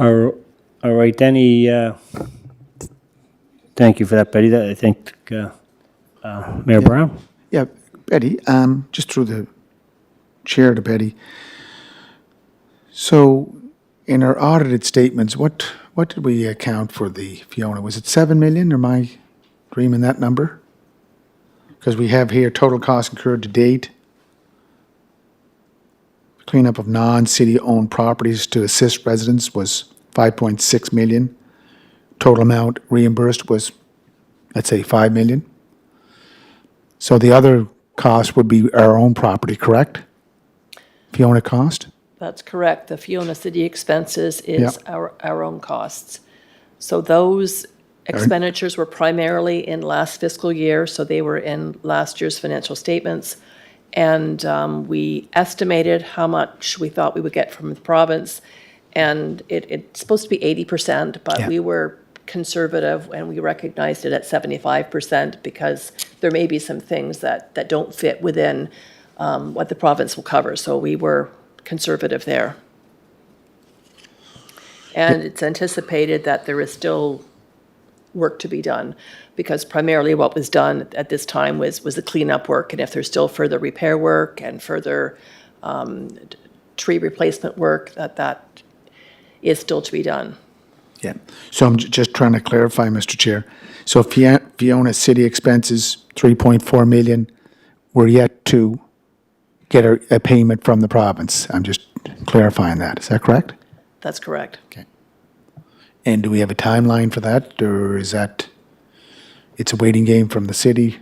All right, any... Thank you for that, Betty. I think Mayor Brown? Yeah, Betty, just through the chair to Betty. So in our audited statements, what did we account for the Fiona? Was it 7 million, or am I dreaming that number? Because we have here total costs incurred to date. Cleanup of non-city owned properties to assist residents was 5.6 million. Total amount reimbursed was, let's say, 5 million. So the other cost would be our own property, correct? Fiona cost? That's correct. The Fiona City expenses is Yeah. our own costs. So those expenditures were primarily in last fiscal year, so they were in last year's financial statements. And we estimated how much we thought we would get from the province. And it's supposed to be 80%, but Yeah. we were conservative and we recognized it at 75% because there may be some things that don't fit within what the province will cover. So we were conservative there. And it's anticipated that there is still work to be done because primarily what was done at this time was the cleanup work. And if there's still further repair work and further tree replacement work, that is still to be done. Yeah. So I'm just trying to clarify, Mr. Chair. So Fiona City expenses, 3.4 million, we're yet to get a payment from the province. I'm just clarifying that. Is that correct? That's correct. Okay. And do we have a timeline for that, or is that, it's a waiting game from the city?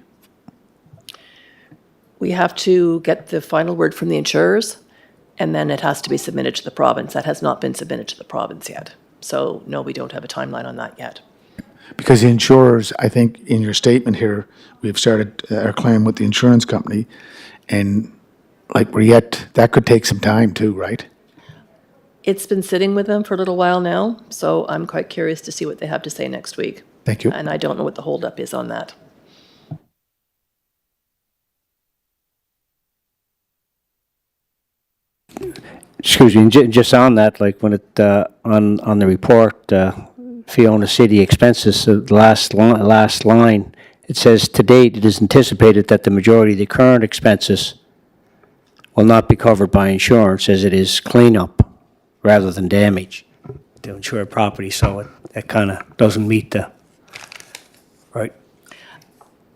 We have to get the final word from the insurers, and then it has to be submitted to the province. That has not been submitted to the province yet. So, no, we don't have a timeline on that yet. Because the insurers, I think in your statement here, we've started our claim with the insurance company, and like that could take some time too, right? It's been sitting with them for a little while now, so I'm quite curious to see what they have to say next week. Thank you. And I don't know what the holdup is on that. Excuse me, just on that, like when it, on the report, Fiona City expenses, the last line, it says, "To date, it is anticipated that the majority of the current expenses will not be covered by insurance as it is cleanup rather than damage to insured property." So it kind of doesn't meet right?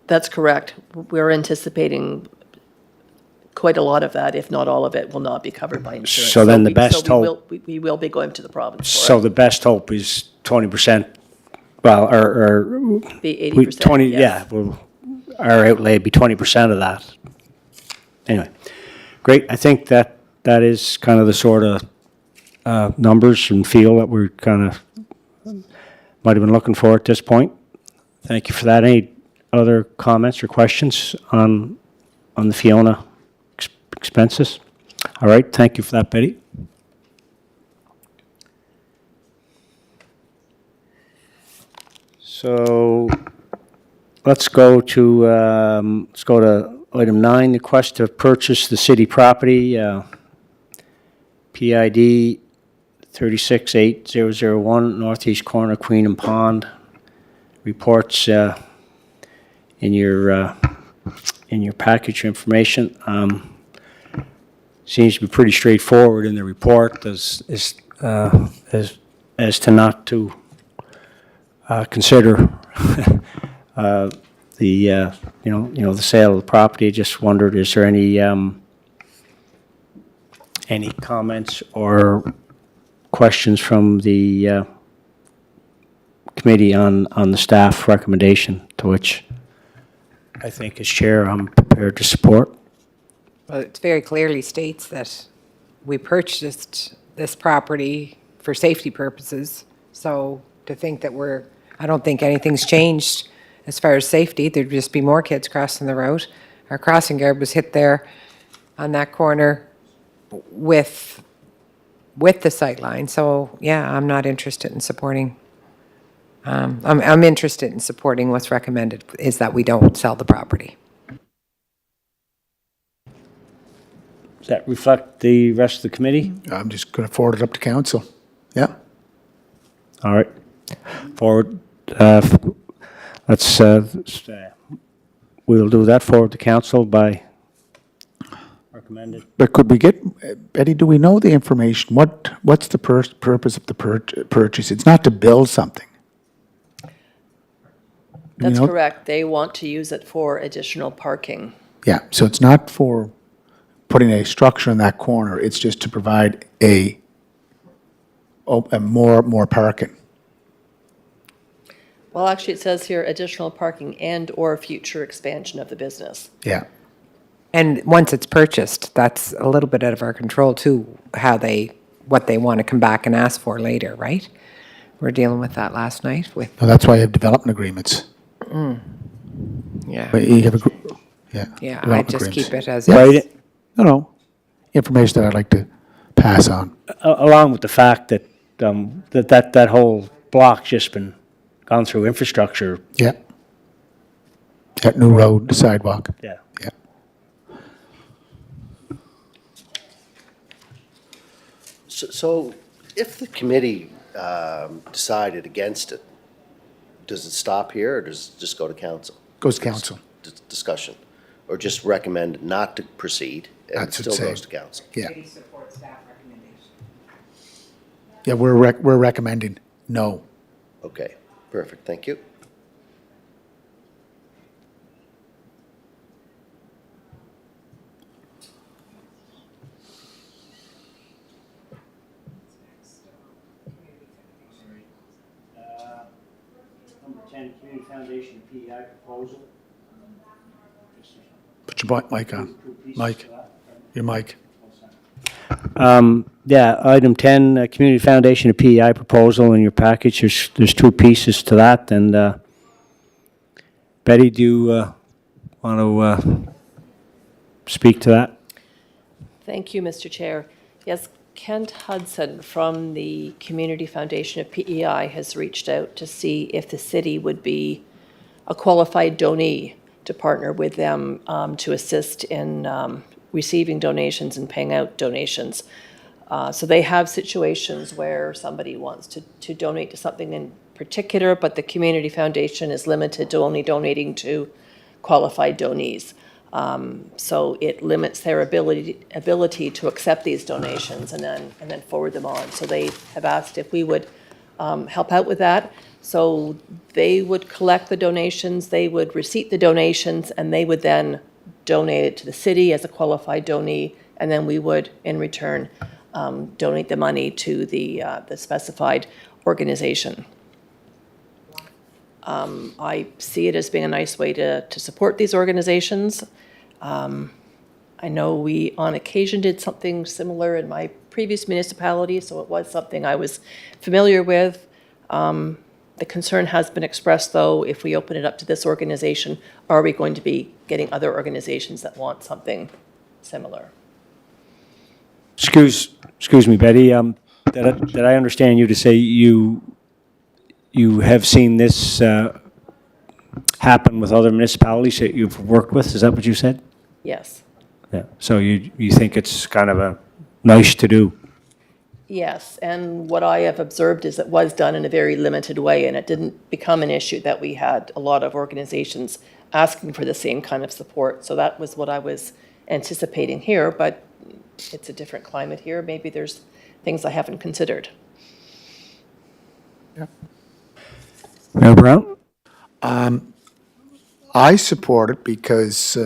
That's correct. We're anticipating quite a lot of that, if not all of it, will not be covered by insurance. So then the we- best so we hope- will- We will be going to the province for So it. the best hope is 20%, well, or The we- 80%, 20, yes. yeah, well, our outlay would be 20% of that. Anyway, great. I think that is kind of the sort of numbers and feel that we're kind of, might have been looking for at this point. Thank you for that. Any other comments or questions on the Fiona expenses? All right, thank you for that, Betty. So let's go to item 9, request to purchase the city property, PID 368001, northeast corner, Queen and Pond. Reports in your package information. Seems to be pretty straightforward in the report as to not to consider the the sale of the property. Just wondered, is there any comments or questions from the committee on the staff recommendation, to which I think as chair I'm prepared to support. Well, it very clearly states that we purchased this property for safety purposes. So to think that I don't think anything's changed as far as safety. There'd just be more kids crossing the road. Our crossing guard was hit there on that corner with the sight line. So yeah, I'm not interested in supporting. I'm interested in supporting what's recommended, is that we don't sell the property. Does that reflect the rest of the committee? I'm just going to forward it up to council. Yeah. All right. Forward. Let's. We'll do that. Forward to council by recommended. But could we get, Betty, do we know the information? What's the purpose of the purchase? It's not to build something. That's know- correct. They want to use it for additional parking. Yeah, so it's not for putting a structure in that corner. It's just to provide a more parking. Well, actually, it says here additional parking and/or future expansion of the business. Yeah. And once it's purchased, that's a little bit out of our control too, what they want to come back and ask for later, right? We're dealing with that last night with, No, that's why you have development agreements. yeah. But you have Yeah, I development just agreements. keep it as Yeah. is. No, information that I'd like to pass on. Along with the fact that that whole block's just been gone through infrastructure. Yeah. That new road, the sidewalk. Yeah. Yeah. So if the committee decided against it, does it stop here, or does it just go to council? Goes to council. Discussion, or just recommend not to proceed, and it That's still what I'm goes to council? Yeah. Yeah, we're recommending no. Okay, perfect, thank you. Number 10, Community Foundation PEI proposal. Put your mic on. Mike, your mic. Yeah, item 10, Community Foundation of PEI proposal in your package. There's two pieces to that, and Betty, do you want to speak to that? Thank you, Mr. Chair. Yes, Kent Hudson from the Community Foundation of PEI has reached out to see if the city would be a qualified donee to partner with them to assist in receiving donations and paying out donations. So they have situations where somebody wants to donate to something in particular, but the Community Foundation is limited to only donating to qualified donees. So it limits their ability to accept these donations and then forward them on. So they have asked if we would help out with that. So they would collect the donations, they would receipt the donations, and they would then donate it to the city as a qualified donee, and then we would, in return, donate the money to the specified organization. I see it as being a nice way to support these organizations. I know we, on occasion, did something similar in my previous municipality, so it was something I was familiar with. The concern has been expressed, though, if we open it up to this organization, are we going to be getting other organizations that want something similar? Excuse me, Betty, did I understand you to say you have seen this happen with other municipalities that you've worked with? Is that what you said? Yes. Yeah, so you think it's kind of a nice to do? Yes, and what I have observed is it was done in a very limited way, and it didn't become an issue that we had a lot of organizations asking for the same kind of support. So that was what I was anticipating here, but it's a different climate here. Maybe there's things I haven't considered. Mayor Brown? I support it because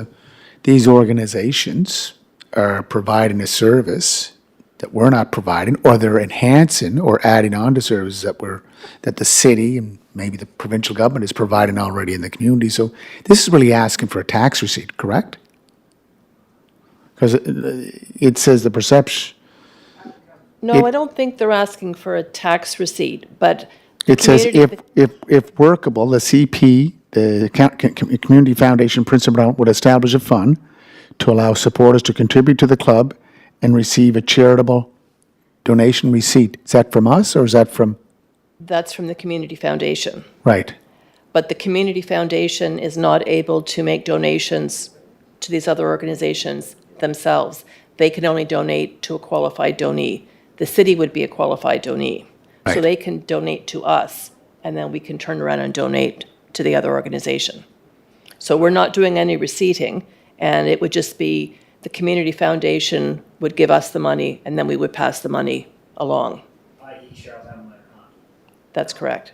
these organizations are providing a service that we're not providing, or they're enhancing or adding on to services that the city and maybe the provincial government is providing already in the community. So this is really asking for a tax receipt, correct? Because it says the perception. No, I don't think they're asking for a tax receipt, but It says community- if workable, the CP, the Community Foundation Principal would establish a fund to allow supporters to contribute to the club and receive a charitable donation receipt. Is that from us or is that from, that's from the Community Foundation. right? But the Community Foundation is not able to make donations to these other organizations themselves. They can only donate to a qualified donee. The city would be a qualified donee. So Right. they can donate to us, and then we can turn around and donate to the other organization. So we're not doing any receipting, and it would just be the Community Foundation would give us the money, and then we would pass the money along. That's correct.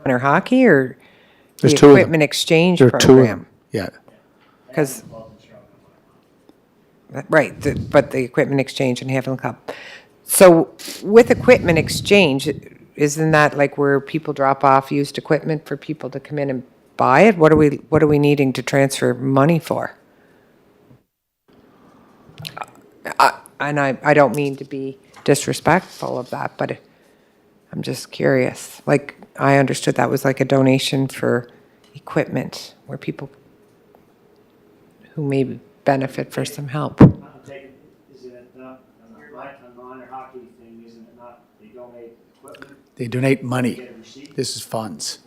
Minor hockey or the There's two of them. equipment exchange There are two of program? them, yeah. Because, right, but the equipment exchange and Haviland Cup. So with equipment exchange, isn't that like where people drop off used equipment for people to come in and buy it? What are we needing to transfer money for? And I don't mean to be disrespectful of that, but I'm just curious. Like, I understood that was like a donation for equipment where people who may benefit for some help. Is it not, like a minor hockey thing, isn't it not, they donate equipment? They donate money. This is funds.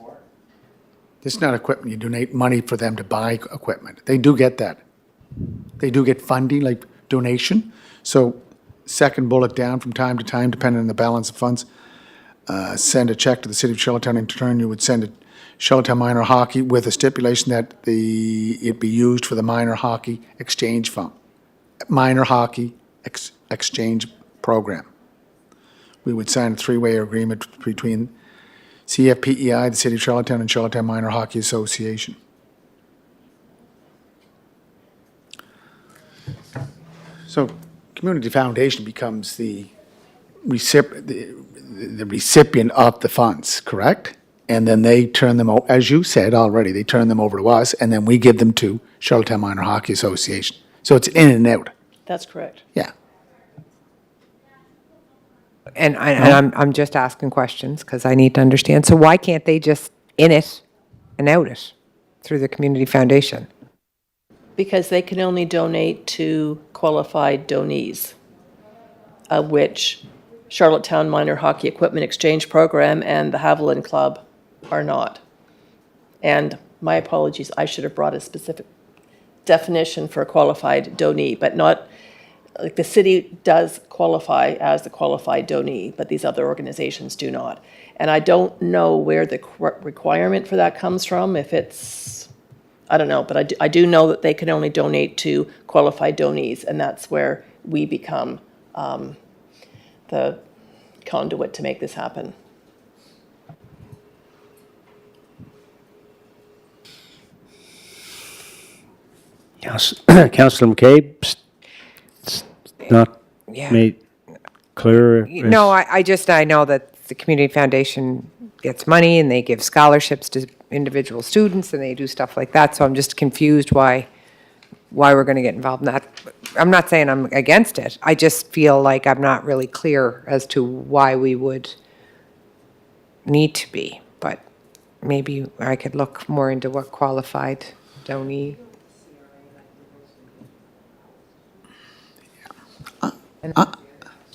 This is not equipment. You donate money for them to buy equipment. They do get that. They do get funding, like donation. So second bullet down, from time to time, depending on the balance of funds, send a check to the city of Charlottetown. In turn, you would send it Charlottetown Minor Hockey with a stipulation that it be used for the minor hockey exchange fund, minor hockey exchange program. We would sign a three-way agreement between CFPEI, the City of Charlottetown, and Charlottetown Minor Hockey Association. So Community Foundation becomes the recipient of the funds, correct? And then they turn them, as you said already, they turn them over to us, and then we give them to Charlottetown Minor Hockey Association. So it's in and out, That's correct. yeah. And I'm just asking questions because I need to understand. So why can't they just in it and out it through the community foundation? Because they can only donate to qualified donees, of which Charlottetown Minor Hockey Equipment Exchange Program and the Haviland Club are not. And my apologies, I should have brought a specific definition for a qualified donee, but not, like the city does qualify as the qualified donee, but these other organizations do not. And I don't know where the requirement for that comes from, if it's, I don't know, but I do know that they can only donate to qualified donees, and that's where we become the conduit to make this happen. Councillor McCabe, not Yeah. made clear. No, I know that the Community Foundation gets money and they give scholarships to individual students and they do stuff like that, so I'm just confused why we're gonna get involved in that. I'm not saying I'm against it, I just feel like I'm not really clear as to why we would need to be, but maybe I could look more into what qualified donee.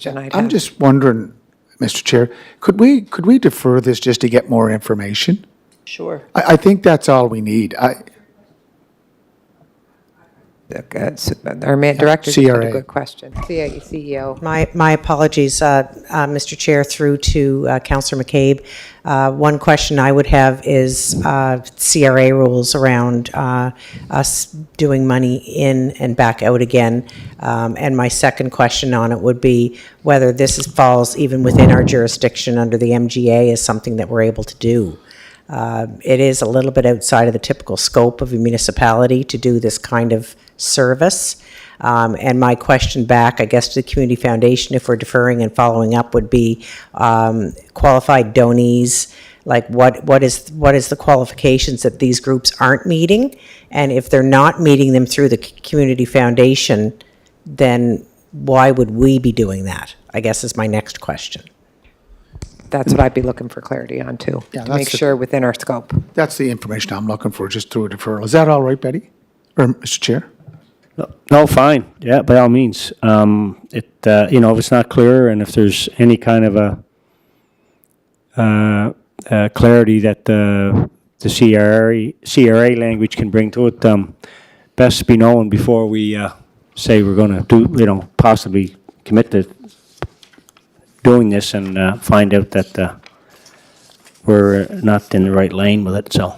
I'm just wondering, Mr. Chair, could we defer this just to get more information? Sure. I think that's all we need. Our director's got a CRA. good question. CEO. My apologies, Mr. Chair, through to Councillor McCabe. One question I would have is CRA rules around us doing money in and back out again. And my second question on it would be whether falls even within our jurisdiction under the MGA as something that we're able to do. It is a little bit outside of the typical scope of a municipality to do this kind of service. And my question back, I guess, to the Community Foundation, if we're deferring and following up, would be qualified donees. Like, what is the qualifications that these groups aren't meeting? And if they're not meeting them through the Community Foundation, then why would we be doing that? I guess is my next question. That's what I'd be looking for clarity on too, Yeah, to make that's the- sure within our scope. That's the information I'm looking for, just through a deferral. Is that all right, Betty? Or Mr. Chair? No, fine, yeah, by all means. If it's not clear and if there's any kind of a clarity that the CRA language can bring to it, best be known before we say we're going to possibly commit to doing this and find out that we're not in the right lane with it. So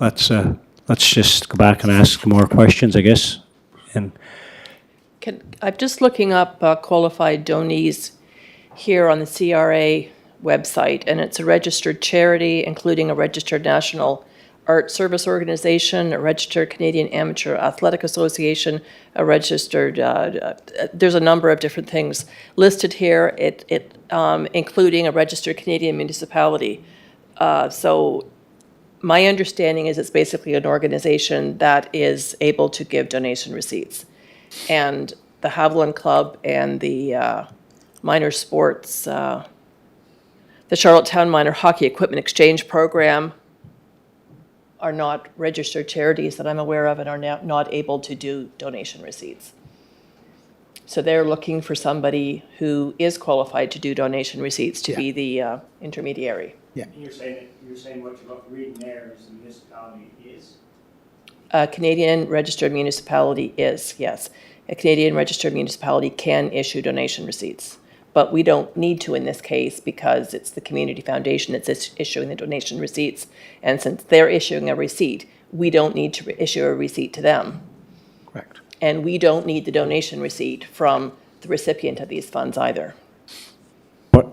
let's just go back and ask more questions, I guess. And I'm just looking up qualified donees here on the CRA website, and it's a registered charity, including a registered National Art Service Organization, a registered Canadian Amateur Athletic Association, a registered, there's a number of different things listed here, including a registered Canadian municipality. So my understanding is it's basically an organization that is able to give donation receipts. And the Haviland Club and the minor sports, the Charlottetown Minor Hockey Equipment Exchange Program are not registered charities that I'm aware of and are now not able to do donation receipts. So they're looking for somebody who is qualified to do donation receipts to be the intermediary. you're saying what you're reading there is the municipality is? A Canadian registered municipality is, yes. A Canadian registered municipality can issue donation receipts. But we don't need to in this case because it's the Community Foundation that's issuing the donation receipts. And since they're issuing a receipt, we don't need to issue a receipt to them. Correct. And we don't need the donation receipt from the recipient of these funds either. But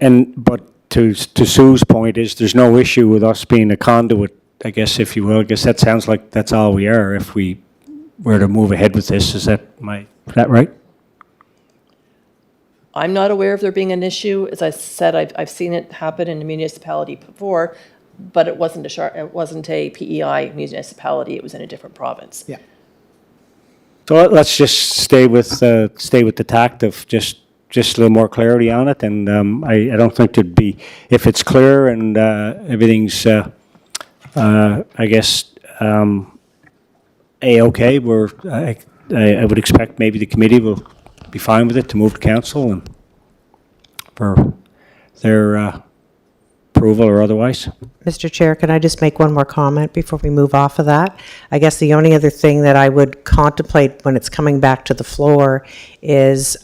to Sue's point is there's no issue with us being a conduit, I guess, if you will. I guess that sounds like that's all we are if we were to move ahead with this. Is that right? I'm not aware of there being an issue. As I said, I've seen it happen in a municipality before, but it wasn't a PEI municipality. It was in a different province. Yeah. So let's just stay with the tact of just a little more clarity on it. And I don't think there'd be, if it's clear and everything's, I guess, A-okay, I would expect maybe the committee will be fine with it to move to council and for their approval or otherwise. Mr. Chair, can I just make one more comment before we move off of that? I guess the only other thing that I would contemplate when it's coming back to the floor is,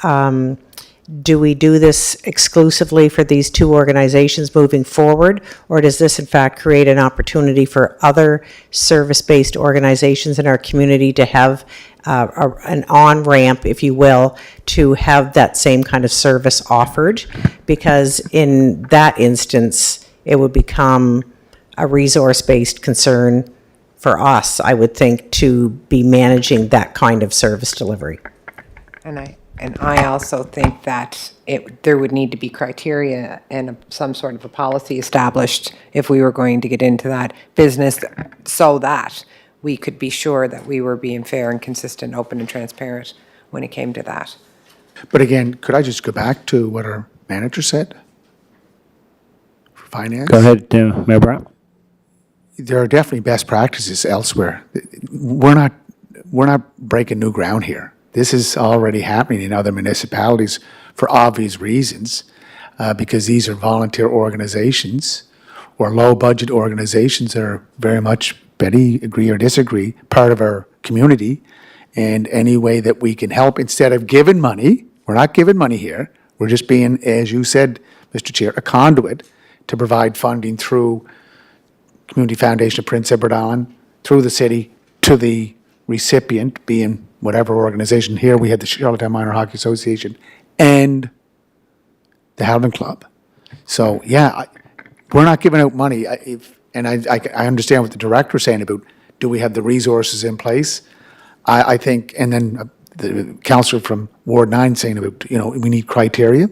do we do this exclusively for these two organizations moving forward? Or does this in fact create an opportunity for other service-based organizations in our community to have an on-ramp, if you will, to have that same kind of service offered? Because in that instance, it would become a resource-based concern for us, I would think, to be managing that kind of service delivery. And I also think that there would need to be criteria and some sort of a policy established if we were going to get into that business, so that we could be sure that we were being fair and consistent, open and transparent when it came to that. But again, could I just go back to what our manager said? For finance? Go ahead, Mayor Brown. There are definitely best practices elsewhere. We're not breaking new ground here. This is already happening in other municipalities for obvious reasons, because these are volunteer organizations or low-budget organizations that are very much, Betty, agree or disagree, part of our community. And any way that we can help, instead of giving money, we're not giving money here, we're just being, as you said, Mr. Chair, a conduit to provide funding through Community Foundation of Prince Edward Island, through the city, to the recipient, being whatever organization. Here we had the Charlottetown Minor Hockey Association and the Howland Club. So, yeah, we're not giving out money. I understand what the director is saying about, do we have the resources in place? I think, and then the councillor from Ward 9 saying about, we need criteria.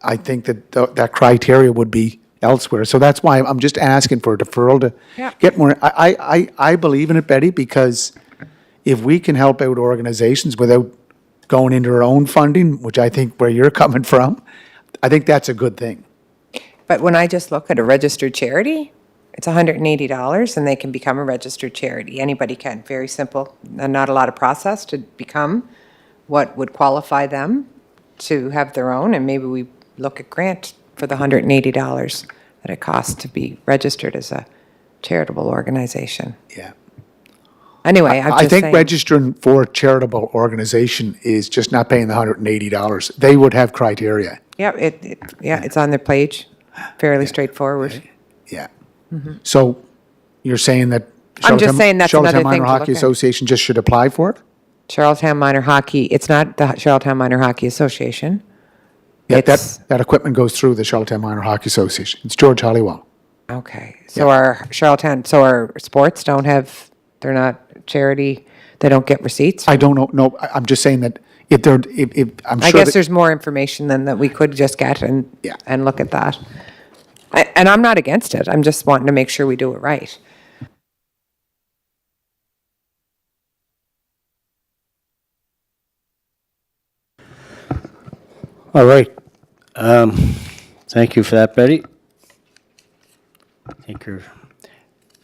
I think that that criteria would be elsewhere. So that's why I'm just asking for a deferral to get more. I believe in it, Betty, because if we can help out organizations without going into our own funding, which I think where you're coming from, I think that's a good thing. But when I just look at a registered charity, it's $180 and they can become a registered charity. Anybody can, very simple, and not a lot of process to become what would qualify them to have their own. And maybe we look at grant for the $180 that it costs to be registered as a charitable organization. Yeah. Anyway, I'm I just think saying. registering for a charitable organization is just not paying the $180. They would have criteria. Yeah, it's on their page, fairly straightforward. Yeah. So you're saying that I'm just saying that's Charlottetown another thing Minor to Hockey look at. Association just should apply for it? Charlottetown Minor Hockey, it's not the Charlottetown Minor Hockey Association. Yeah, It's- that equipment goes through the Charlottetown Minor Hockey Association. It's George Hollywell. Okay, so our sports they're not charity, they don't get receipts? I don't know, no, I'm just saying that if I'm I sure guess that, there's more information than that we could just get Yeah. and look at that. And I'm not against it, I'm just wanting to make sure we do it right. All right. Thank you for that, Betty.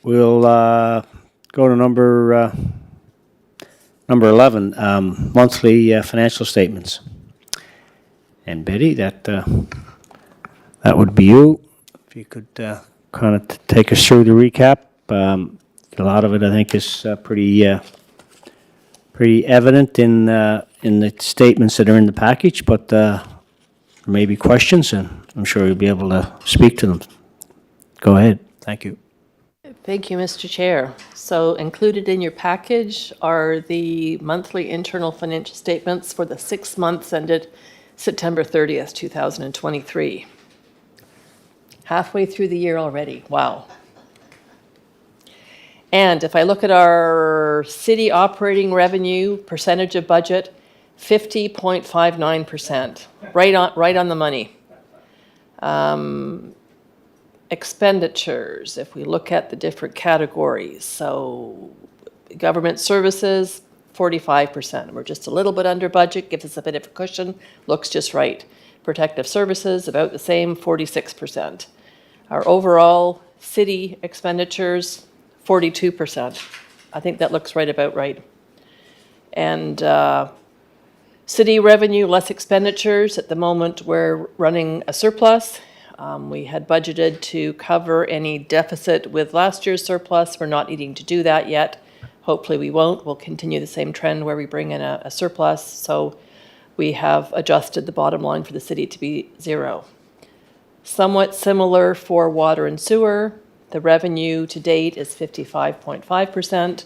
We'll go to number 11, monthly financial statements. And Betty, that would be you. If you could kind of take us through the recap. A lot of it, I think, is pretty evident in the statements that are in the package, but there may be questions, and I'm sure you'll be able to speak to them. Go ahead. Thank you. Thank you, Mr. Chair. So included in your package are the monthly internal financial statements for the 6 months ended September 30th, 2023. Halfway through the year already. Wow. And if I look at our city operating revenue percentage of budget, 50.59%, right on the money. Expenditures, if we look at the different categories, so government services, 45%. We're just a little bit under budget, gives us a bit of a cushion, looks just right. Protective services, about the same, 46%. Our overall city expenditures, 42%. I think that looks about right. And city revenue, less expenditures. At the moment, we're running a surplus. We had budgeted to cover any deficit with last year's surplus. We're not needing to do that yet. Hopefully we won't. We'll continue the same trend where we bring in a surplus. So we have adjusted the bottom line for the city to be zero. Somewhat similar for water and sewer. The revenue to date is 55.5%.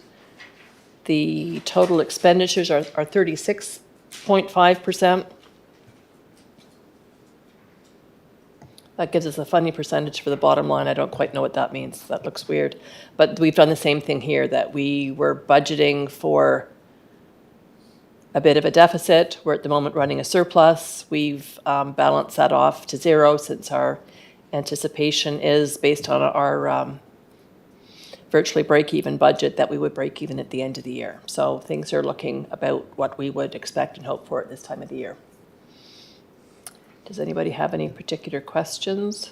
The total expenditures are 36.5%. That gives us a funding percentage for the bottom line. I don't quite know what that means. That looks weird. But we've done the same thing here, that we were budgeting for a bit of a deficit. We're at the moment running a surplus. We've balanced that off to zero, since our anticipation is, based on our virtually break-even budget, that we would break even at the end of the year. So things are looking about what we would expect and hope for at this time of the year. Does anybody have any particular questions?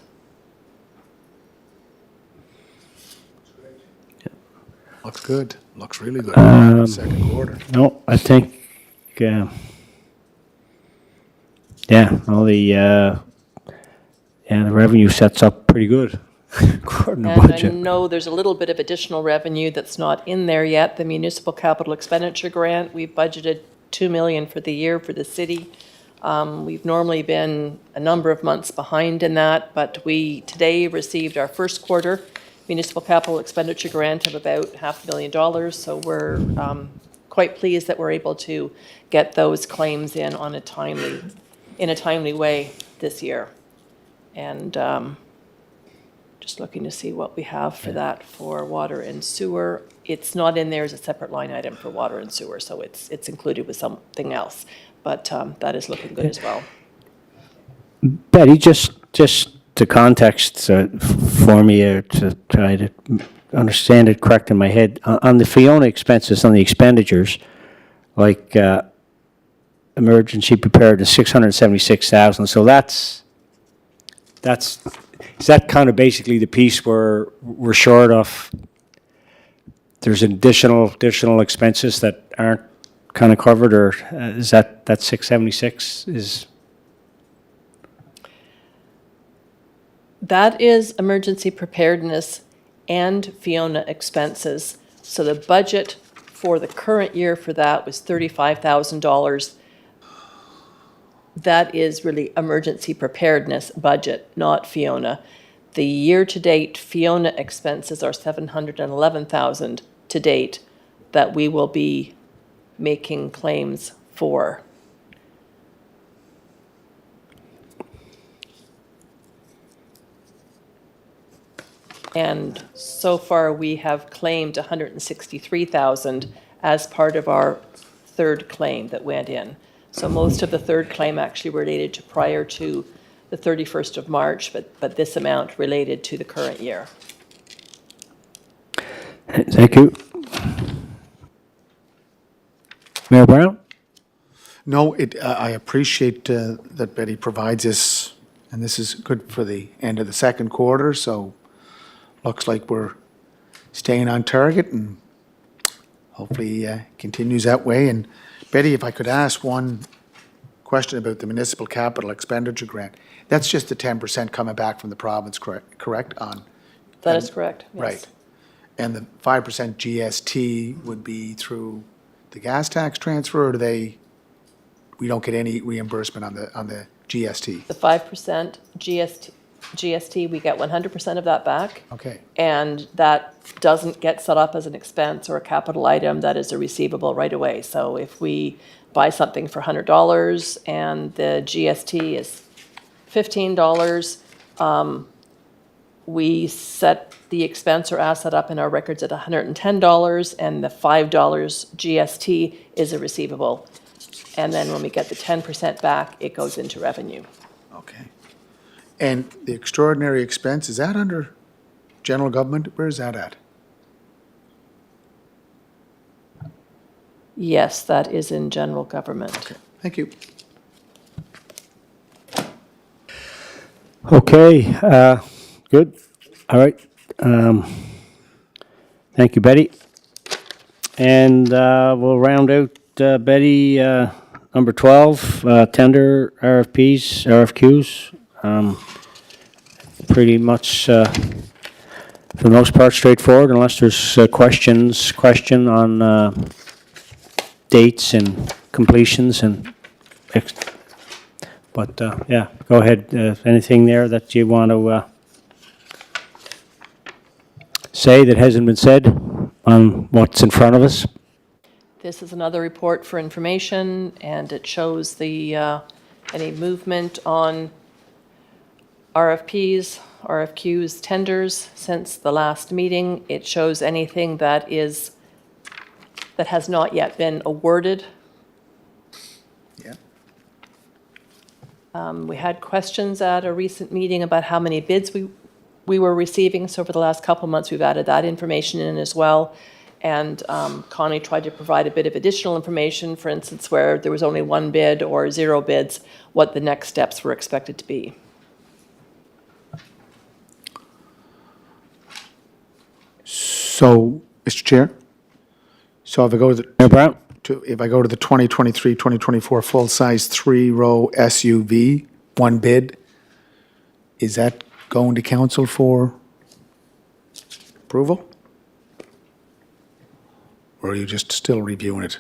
Looks good. Looks really good. Second quarter. No, I think, all the revenue sets up pretty good according to And I budget. know there's a little bit of additional revenue that's not in there yet. The municipal capital expenditure grant, we've budgeted $2 million for the year for the city. We've normally been a number of months behind in that, but we today received our first quarter municipal capital expenditure grant of about $500,000. So we're quite pleased that we're able to get those claims in on a timely way this year. And just looking to see what we have for that for water and sewer. It's not in there as a separate line item for water and sewer, so it's included with something else. But that is looking good as well. Betty, just to context for me, to try to understand it correct in my head, on the Fiona expenses, on the expenditures, like emergency preparedness, 676,000. So is that kind of basically the piece where we're short of? There's additional expenses that aren't kind of covered, or is that 676 is? That is emergency preparedness and Fiona expenses. So the budget for the current year for that was $35,000. That is really emergency preparedness budget, not Fiona. The year-to-date Fiona expenses are $711,000 to date that we will be making claims for. And so far, we have claimed $163,000 as part of our third claim that went in. So most of the third claim actually related to prior to the 31st of March, but this amount related to the current year. Thank you. Mayor Brown? No, I appreciate that Betty provides us, and this is good for the end of the second quarter, so looks like we're staying on target and hopefully continues that way. And Betty, if I could ask one question about the municipal capital expenditure grant. That's just the 10% coming back from the province, correct? That is correct, yes. Right. And the 5% GST would be through the gas tax transfer, or we don't get any reimbursement on the GST? The 5% GST, we get 100% of that back. Okay. And that doesn't get set up as an expense or a capital item. That is a receivable right away. So if we buy something for $100 and the GST is $15, we set the expense or asset up in our records at $110, and the $5 GST is a receivable. And then when we get the 10% back, it goes into revenue. Okay. And the extraordinary expense, is that under general government? Where is that at? Yes, that is in general government. Okay, thank you. Okay, good. All right. Thank you, Betty. And we'll round out, Betty, number 12, tender RFPs, RFQs. Pretty much, for the most part, straightforward, unless there's question on dates and completions and. But yeah, go ahead. Anything there that you want to say that hasn't been said on what's in front of us? This is another report for information, and it shows the any movement on RFPs, RFQs, tenders since the last meeting. It shows anything that has not yet been awarded. Yeah. We had questions at a recent meeting about how many bids we were receiving. So for the last couple of months, we've added that information in as well. And Connie tried to provide a bit of additional information, for instance, where there was only one bid or 0 bids, what the next steps were expected to be. So, Mr. Chair, so if I go to Mayor Brown? if I go to the 2023, 2024 full-size 3-row SUV, one bid, is that going to council for approval? Or are you just still reviewing it?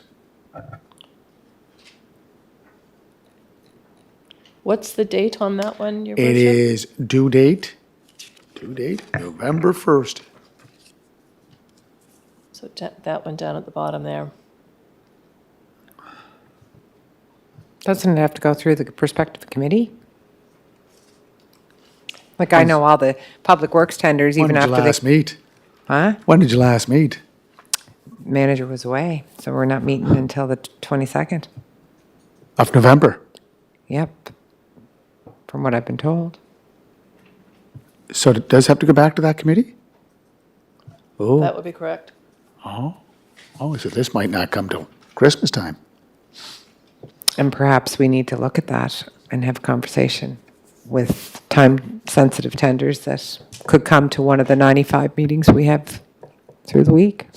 What's the date on that one, Your It Worship? is due date November 1st. So that one down at the bottom there. Doesn't it have to go through the prospective committee? Like, I know all the public works tenders, When even did you after last the meet? Huh? When did you last meet? Manager was away, so we're not meeting until the 22nd. Of November. Yep, from what I've been told. So it does have to go back to that committee? Oh, That would be correct. oh, so this might not come till Christmas time. And perhaps we need to look at that and have a conversation with time-sensitive tenders that could come to one of the 95 meetings we have through the week.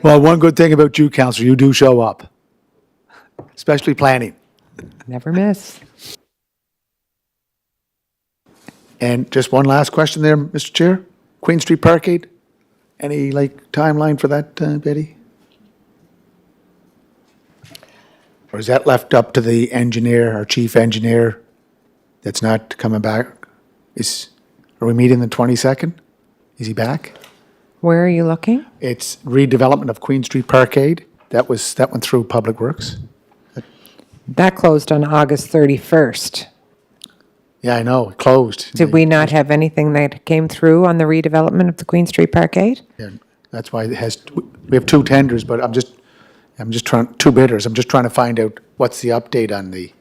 Well, one good thing about you, Counselor, you do show up, especially planning. Never miss. And just one last question there, Mr. Chair. Queen Street Parkade, any timeline for that, Betty? Or is that left up to the engineer, our chief engineer, that's not coming back? Are we meeting the 22nd? Is he back? Where are you looking? It's redevelopment of Queen Street Parkade. That went through Public Works. That closed on August 31st. Yeah, I know, it closed. Did we not have anything that came through on the redevelopment of the Queen Street Parkade? Yeah, that's why we have 2 tenders, but I'm just trying, 2 bidders. I'm just trying to find out what's the update on the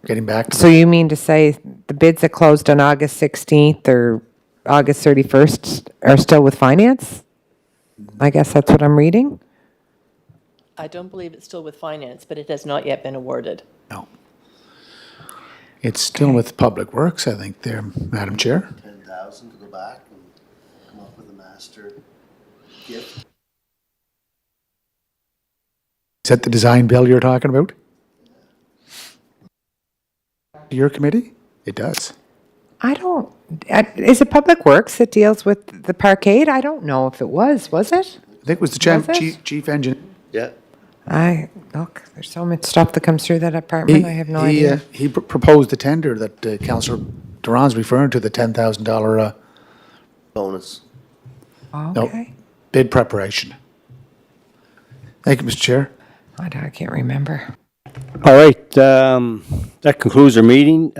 getting back to So you mean to say the bids that closed on August 16th or August 31st are still with finance? I guess that's what I'm reading. I don't believe it's still with finance, but it has not yet been awarded. No. It's still with Public Works, I think, there, Madam Chair. 10,000 to go back and come up with a master gift. Is that the design bill you're talking about? Your committee? It does. I don't, is it Public Works that deals with the parkade? I don't know if it was it? I think it was the Was it? chief engineer. Yeah. Look, there's so much stuff that comes through that apartment, I have no idea. He proposed the tender that Councillor Duran's referring to, the $10,000 Bonus. Okay. bid preparation. Thank you, Mr. Chair. I can't remember. All right, that concludes our meeting.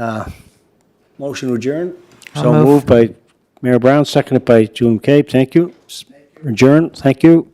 Motion to adjourn. So move. moved by Mayor Brown, seconded by June McCabe. Thank you. Adjourn. Thank you.